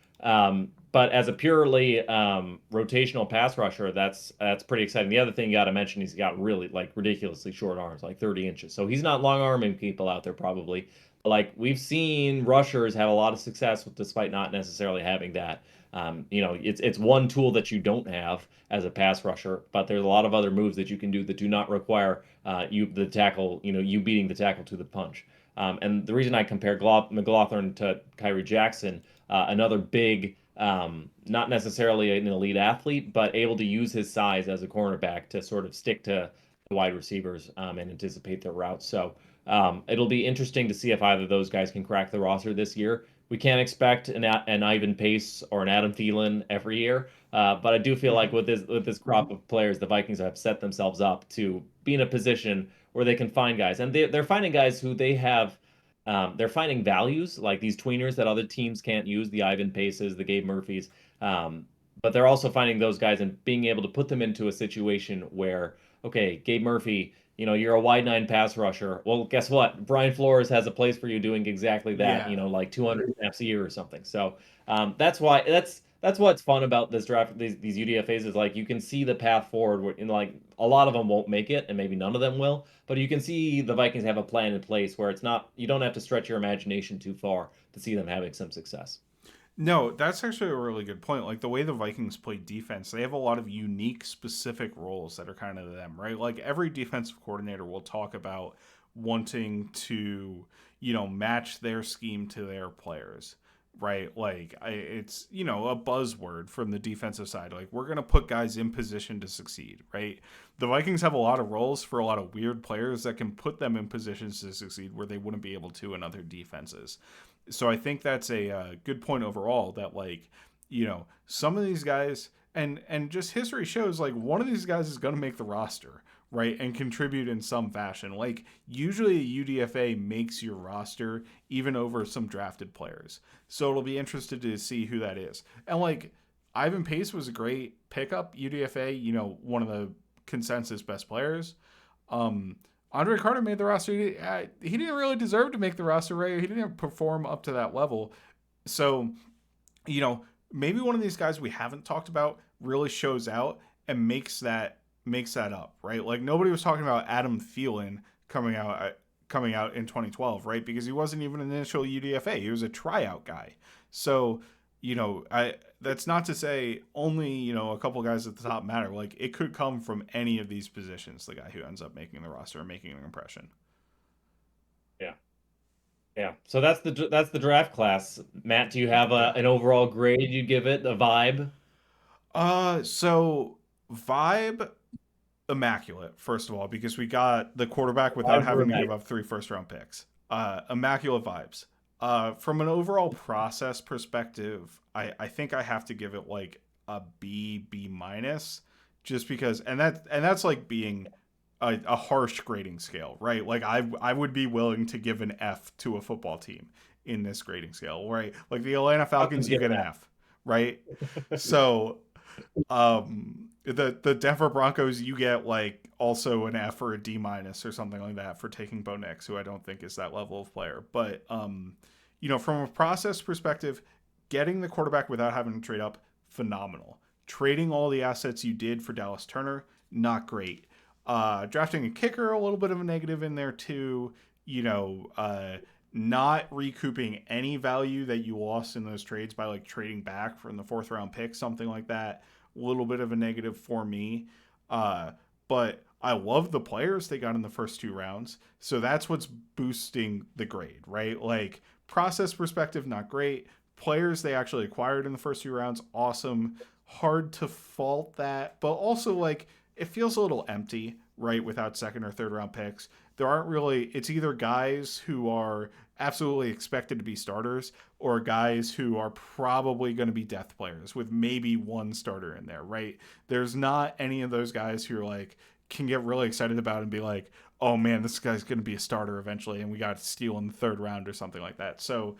But as a purely rotational pass rusher, that's pretty exciting. The other thing you got to mention, he's got really like ridiculously short arms, like 30 inches. So he's not long arming people out there probably. Like we've seen rushers have a lot of success despite not necessarily having that. It's one tool that you don't have as a pass rusher, but there's a lot of other moves that you can do that do not require you beating the tackle to the punch. And the reason I compare McGlothern to Khyree Jackson, another big, not necessarily an elite athlete, but able to use his size as a cornerback to sort of stick to the wide receivers and anticipate their routes. So it'll be interesting to see if either of those guys can crack the roster this year. We can't expect an Ivan Pace or an Adam Thielen every year, but I do feel like Mm-hmm. with this crop of players, the Vikings have set themselves up to be in a position where they can find guys, and they're finding guys who they have. They're finding values like these tweeners that other teams can't use, the Ivan Paces, the Gabe Murphys. But they're also finding those guys and being able to put them into a situation where, okay, Gabe Murphy, you're a wide 9 pass rusher. Well, guess what? Brian Flores has a place for you doing exactly that, Yeah. like 200 snaps a year or something. So that's what's fun about this draft. These UDFAs is like you can see the path forward. Like a lot of them won't make it, and maybe none of them will. But you can see the Vikings have a plan in place where it's not you don't have to stretch your imagination too far to see them having some success. No, that's actually a really good point. Like the way the Vikings play defense, they have a lot of unique, specific roles that are kind of them, right? Like every defensive coordinator will talk about wanting to, match their scheme to their players, right? Like it's, a buzzword from the defensive side. Like we're going to put guys in position to succeed, right? The Vikings have a lot of roles for a lot of weird players that can put them in positions to succeed where they wouldn't be able to in other defenses. So I think that's a good point overall that like some of these guys and just history shows like one of these guys is going to make the roster, right, and contribute in some fashion. Like usually a UDFA makes your roster even over some drafted players, so it'll be interested to see who that is. And like Ivan Pace was a great pickup. UDFA, one of the consensus best players. Um, Andre Carter made the roster. He didn't really deserve to make the roster, right? He didn't perform up to that level. So, you know, maybe one of these guys we haven't talked about really shows out and makes that up, right? Like nobody was talking about Adam Thielen coming out in 2012, right? Because he wasn't even an initial UDFA. He was a tryout guy. So, I that's not to say only, a couple guys at the top matter. Like it could come from any of these positions, the guy who ends up making the roster and making an impression. Yeah. Yeah. So that's the draft class. Matt, do you have Yeah. an overall grade you'd give it, a vibe? So vibe immaculate, first of all, because we got the quarterback without Vibes were having to give immaculate. up 3 first-round picks. Immaculate vibes. From an overall process perspective, I think I have to give it like a B minus, just because, and that's like being a harsh grading scale, right? Like I would be willing to give an F to a football team in this grading scale, right? Like the Atlanta I'll Falcons, you consider get an that. F, right? So the Denver Broncos, you get like also an F or a D minus or something like that for taking Bo Nix, who I don't think is that level of player. But from a process perspective, getting the quarterback without having to trade up, phenomenal. Trading all the assets you did for Dallas Turner, not great. Drafting a kicker, a little bit of a negative in there too. Not recouping any value that you lost in those trades by like trading back from the fourth round pick, something like that. A little bit of a negative for me. But I love the players they got in the first 2 rounds. So that's what's boosting the grade, right? Like process perspective, not great. Players they actually acquired in the first 2 rounds, awesome. Hard to fault that, but also like it feels a little empty, right? Without second or third round picks, there aren't really. It's either guys who are absolutely expected to be starters or guys who are probably going to be depth players with maybe one starter in there, right? There's not any of those guys who are like can get really excited about and be like, oh man, this guy's going to be a starter eventually, and we got to steal in the third round or something like that. So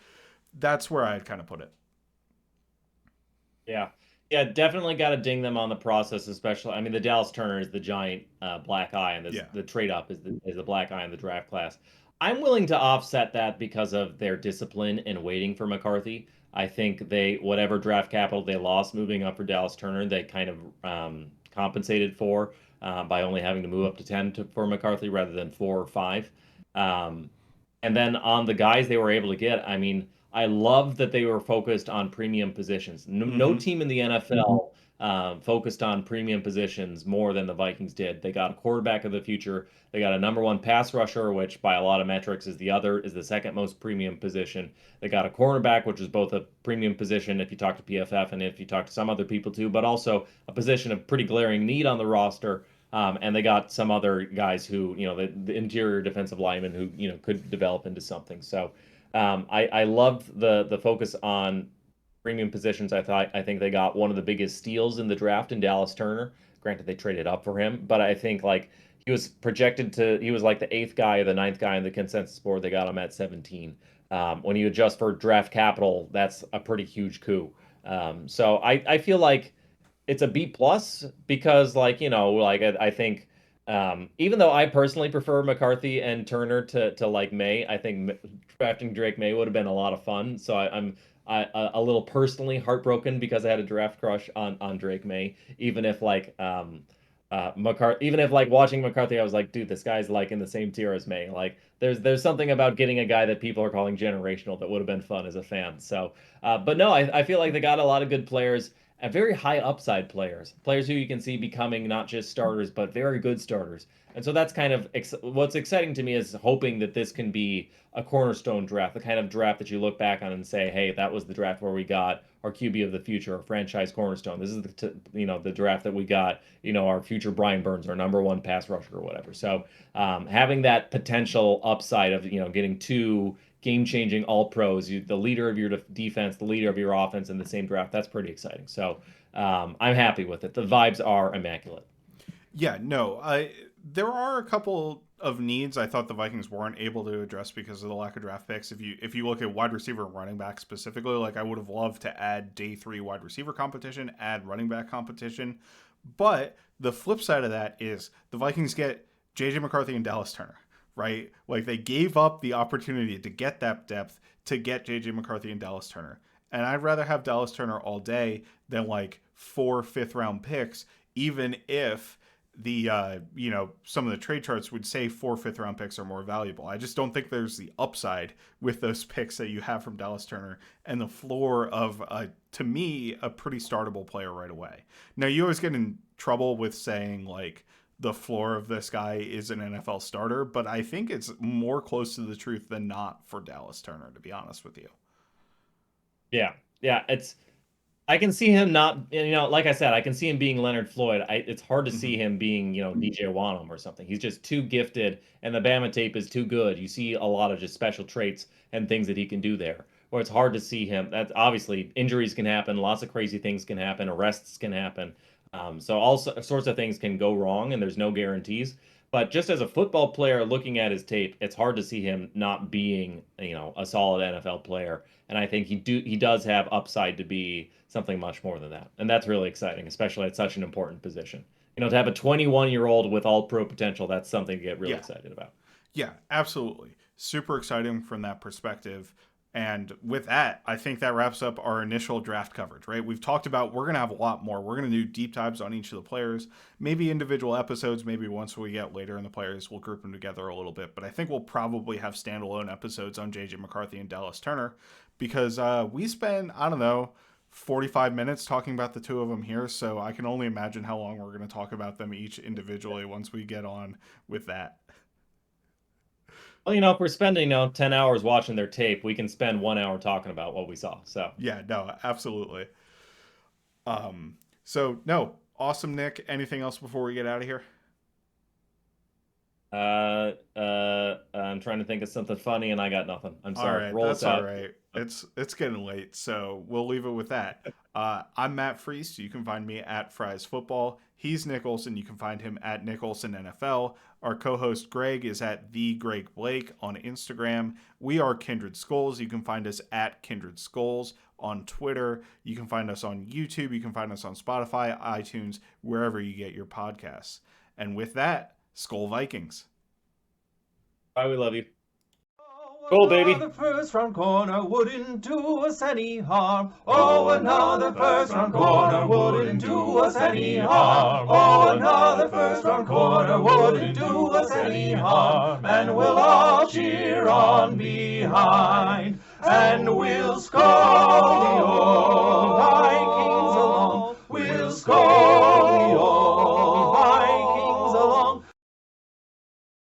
that's where I'd kind of put it. Yeah. Yeah, definitely got to ding them on the process, especially. I mean, the Dallas Turner is the giant black eye, and Yeah. the trade up is the black eye in the draft class. I'm willing to offset that because of their discipline in waiting for McCarthy. I think they whatever draft capital they lost moving up for Dallas Turner, they kind of compensated for by only having to move up to 10 for McCarthy rather than 4 or 5. Um, and then on the guys they were able to get, I mean, I love that they were focused on premium positions. No Mm-hmm. team in the NFL focused on premium positions more than the Vikings did. They got a quarterback of the future. They got a number one pass rusher, which by a lot of metrics is the second most premium position. They got a cornerback, which is both a premium position if you talk to PFF and if you talk to some other people too, but also a position of pretty glaring need on the roster. And they got some other guys who, the interior defensive linemen who, could develop into something. So I loved the focus on premium positions. I think they got one of the biggest steals in the draft in Dallas Turner. Granted, they traded up for him, but I think like he was like the eighth guy or the ninth guy in the consensus board. They got him at 17. When you adjust for draft capital, that's a pretty huge coup. So I feel like it's a B plus because I think even though I personally prefer McCarthy and Turner to like May, I think drafting Drake May would have been a lot of fun. So I'm a little personally heartbroken because I had a draft crush on Drake May, even if McCarthy, even if like watching McCarthy, I was like, dude, this guy's like in the same tier as May. Like there's something about getting a guy that people are calling generational that would have been fun as a fan. So but no, I feel like they got a lot of good players and very high upside players who you can see becoming not just starters, but very good starters. And so that's kind of what's exciting to me is hoping that this can be a cornerstone draft, the kind of draft that you look back on and say, hey, that was the draft where we got our QB of the future, our franchise cornerstone. This is the draft that we got, our future Brian Burns, our number one pass rusher or whatever. So having that potential upside of, getting two game-changing all-pros, the leader of your defense, the leader of your offense in the same draft. That's pretty exciting. So I'm happy with it. The vibes are immaculate. Yeah, no, there are a couple. of needs I thought the Vikings weren't able to address because of the lack of draft picks. If you look at wide receiver and running back specifically, like I would have loved to add day 3 wide receiver competition, add running back competition. But the flip side of that is the Vikings get JJ McCarthy and Dallas Turner, right? Like they gave up the opportunity to get that depth to get JJ McCarthy and Dallas Turner. And I'd rather have Dallas Turner all day than like 4 5th-round picks, even if the some of the trade charts would say 4 5th-round picks are more valuable. I just don't think there's the upside with those picks that you have from Dallas Turner and the floor of to me a pretty startable player right away. Now you always get in trouble with saying like the floor of this guy is an NFL starter, but I think it's more close to the truth than not for Dallas Turner, to be honest with you. Yeah, yeah, I can see him not, like I said, I can see him being Leonard Floyd. It's hard to see Mm-hmm. him being, DJ Wanham or something. He's just too gifted, and the Bama tape is too good. You see a lot of just special traits and things that he can do there. Or it's hard to see him. That's obviously injuries can happen, lots of crazy things can happen, arrests can happen. So all sorts of things can go wrong, and there's no guarantees. But just as a football player looking at his tape, it's hard to see him not being, a solid NFL player. And I think he does have upside to be something much more than that. And that's really exciting, especially at such an important position. To have a 21-year-old with all pro potential, that's something to get really Yeah. excited about. Yeah, absolutely. Super exciting from that perspective. And with that, I think that wraps up our initial draft coverage, right? We've talked about we're going to have a lot more. We're going to do deep dives on each of the players, maybe individual episodes. Maybe once we get later in the players, we'll group them together a little bit. But I think we'll probably have standalone episodes on JJ McCarthy and Dallas Turner because we spend, I don't know, 45 minutes talking about the two of them here. So I can only imagine how long we're going to talk about them each individually once we get on with that. Well, if we're spending 10 hours watching their tape, we can spend 1 hour talking about what we saw. So, Yeah, no, absolutely. So no, awesome, Nick. Anything else before we get out of here? I'm trying to think of something funny and I got nothing. I'm All sorry. right, Roll us that's all out. right. It's getting late, so we'll leave it with that. I'm Matt Freese. You can find me at Fries Football. He's Nick Olson. You can find him at Nick Olson NFL. Our co-host Greg is at the Gregg Blake on Instagram. We are Kindred Skulls. You can find us at Kindred Skulls on Twitter. You can find us on YouTube. You can find us on Spotify, iTunes, wherever you get your podcasts. And with that, Skull Vikings. Bye, we love you. Oh, Go, baby. another first round corner wouldn't do us any harm. Oh, another first round corner wouldn't do us any harm. Oh, another first round corner wouldn't do us any harm. And we'll all cheer on behind. And we'll score the old Vikings along. We'll score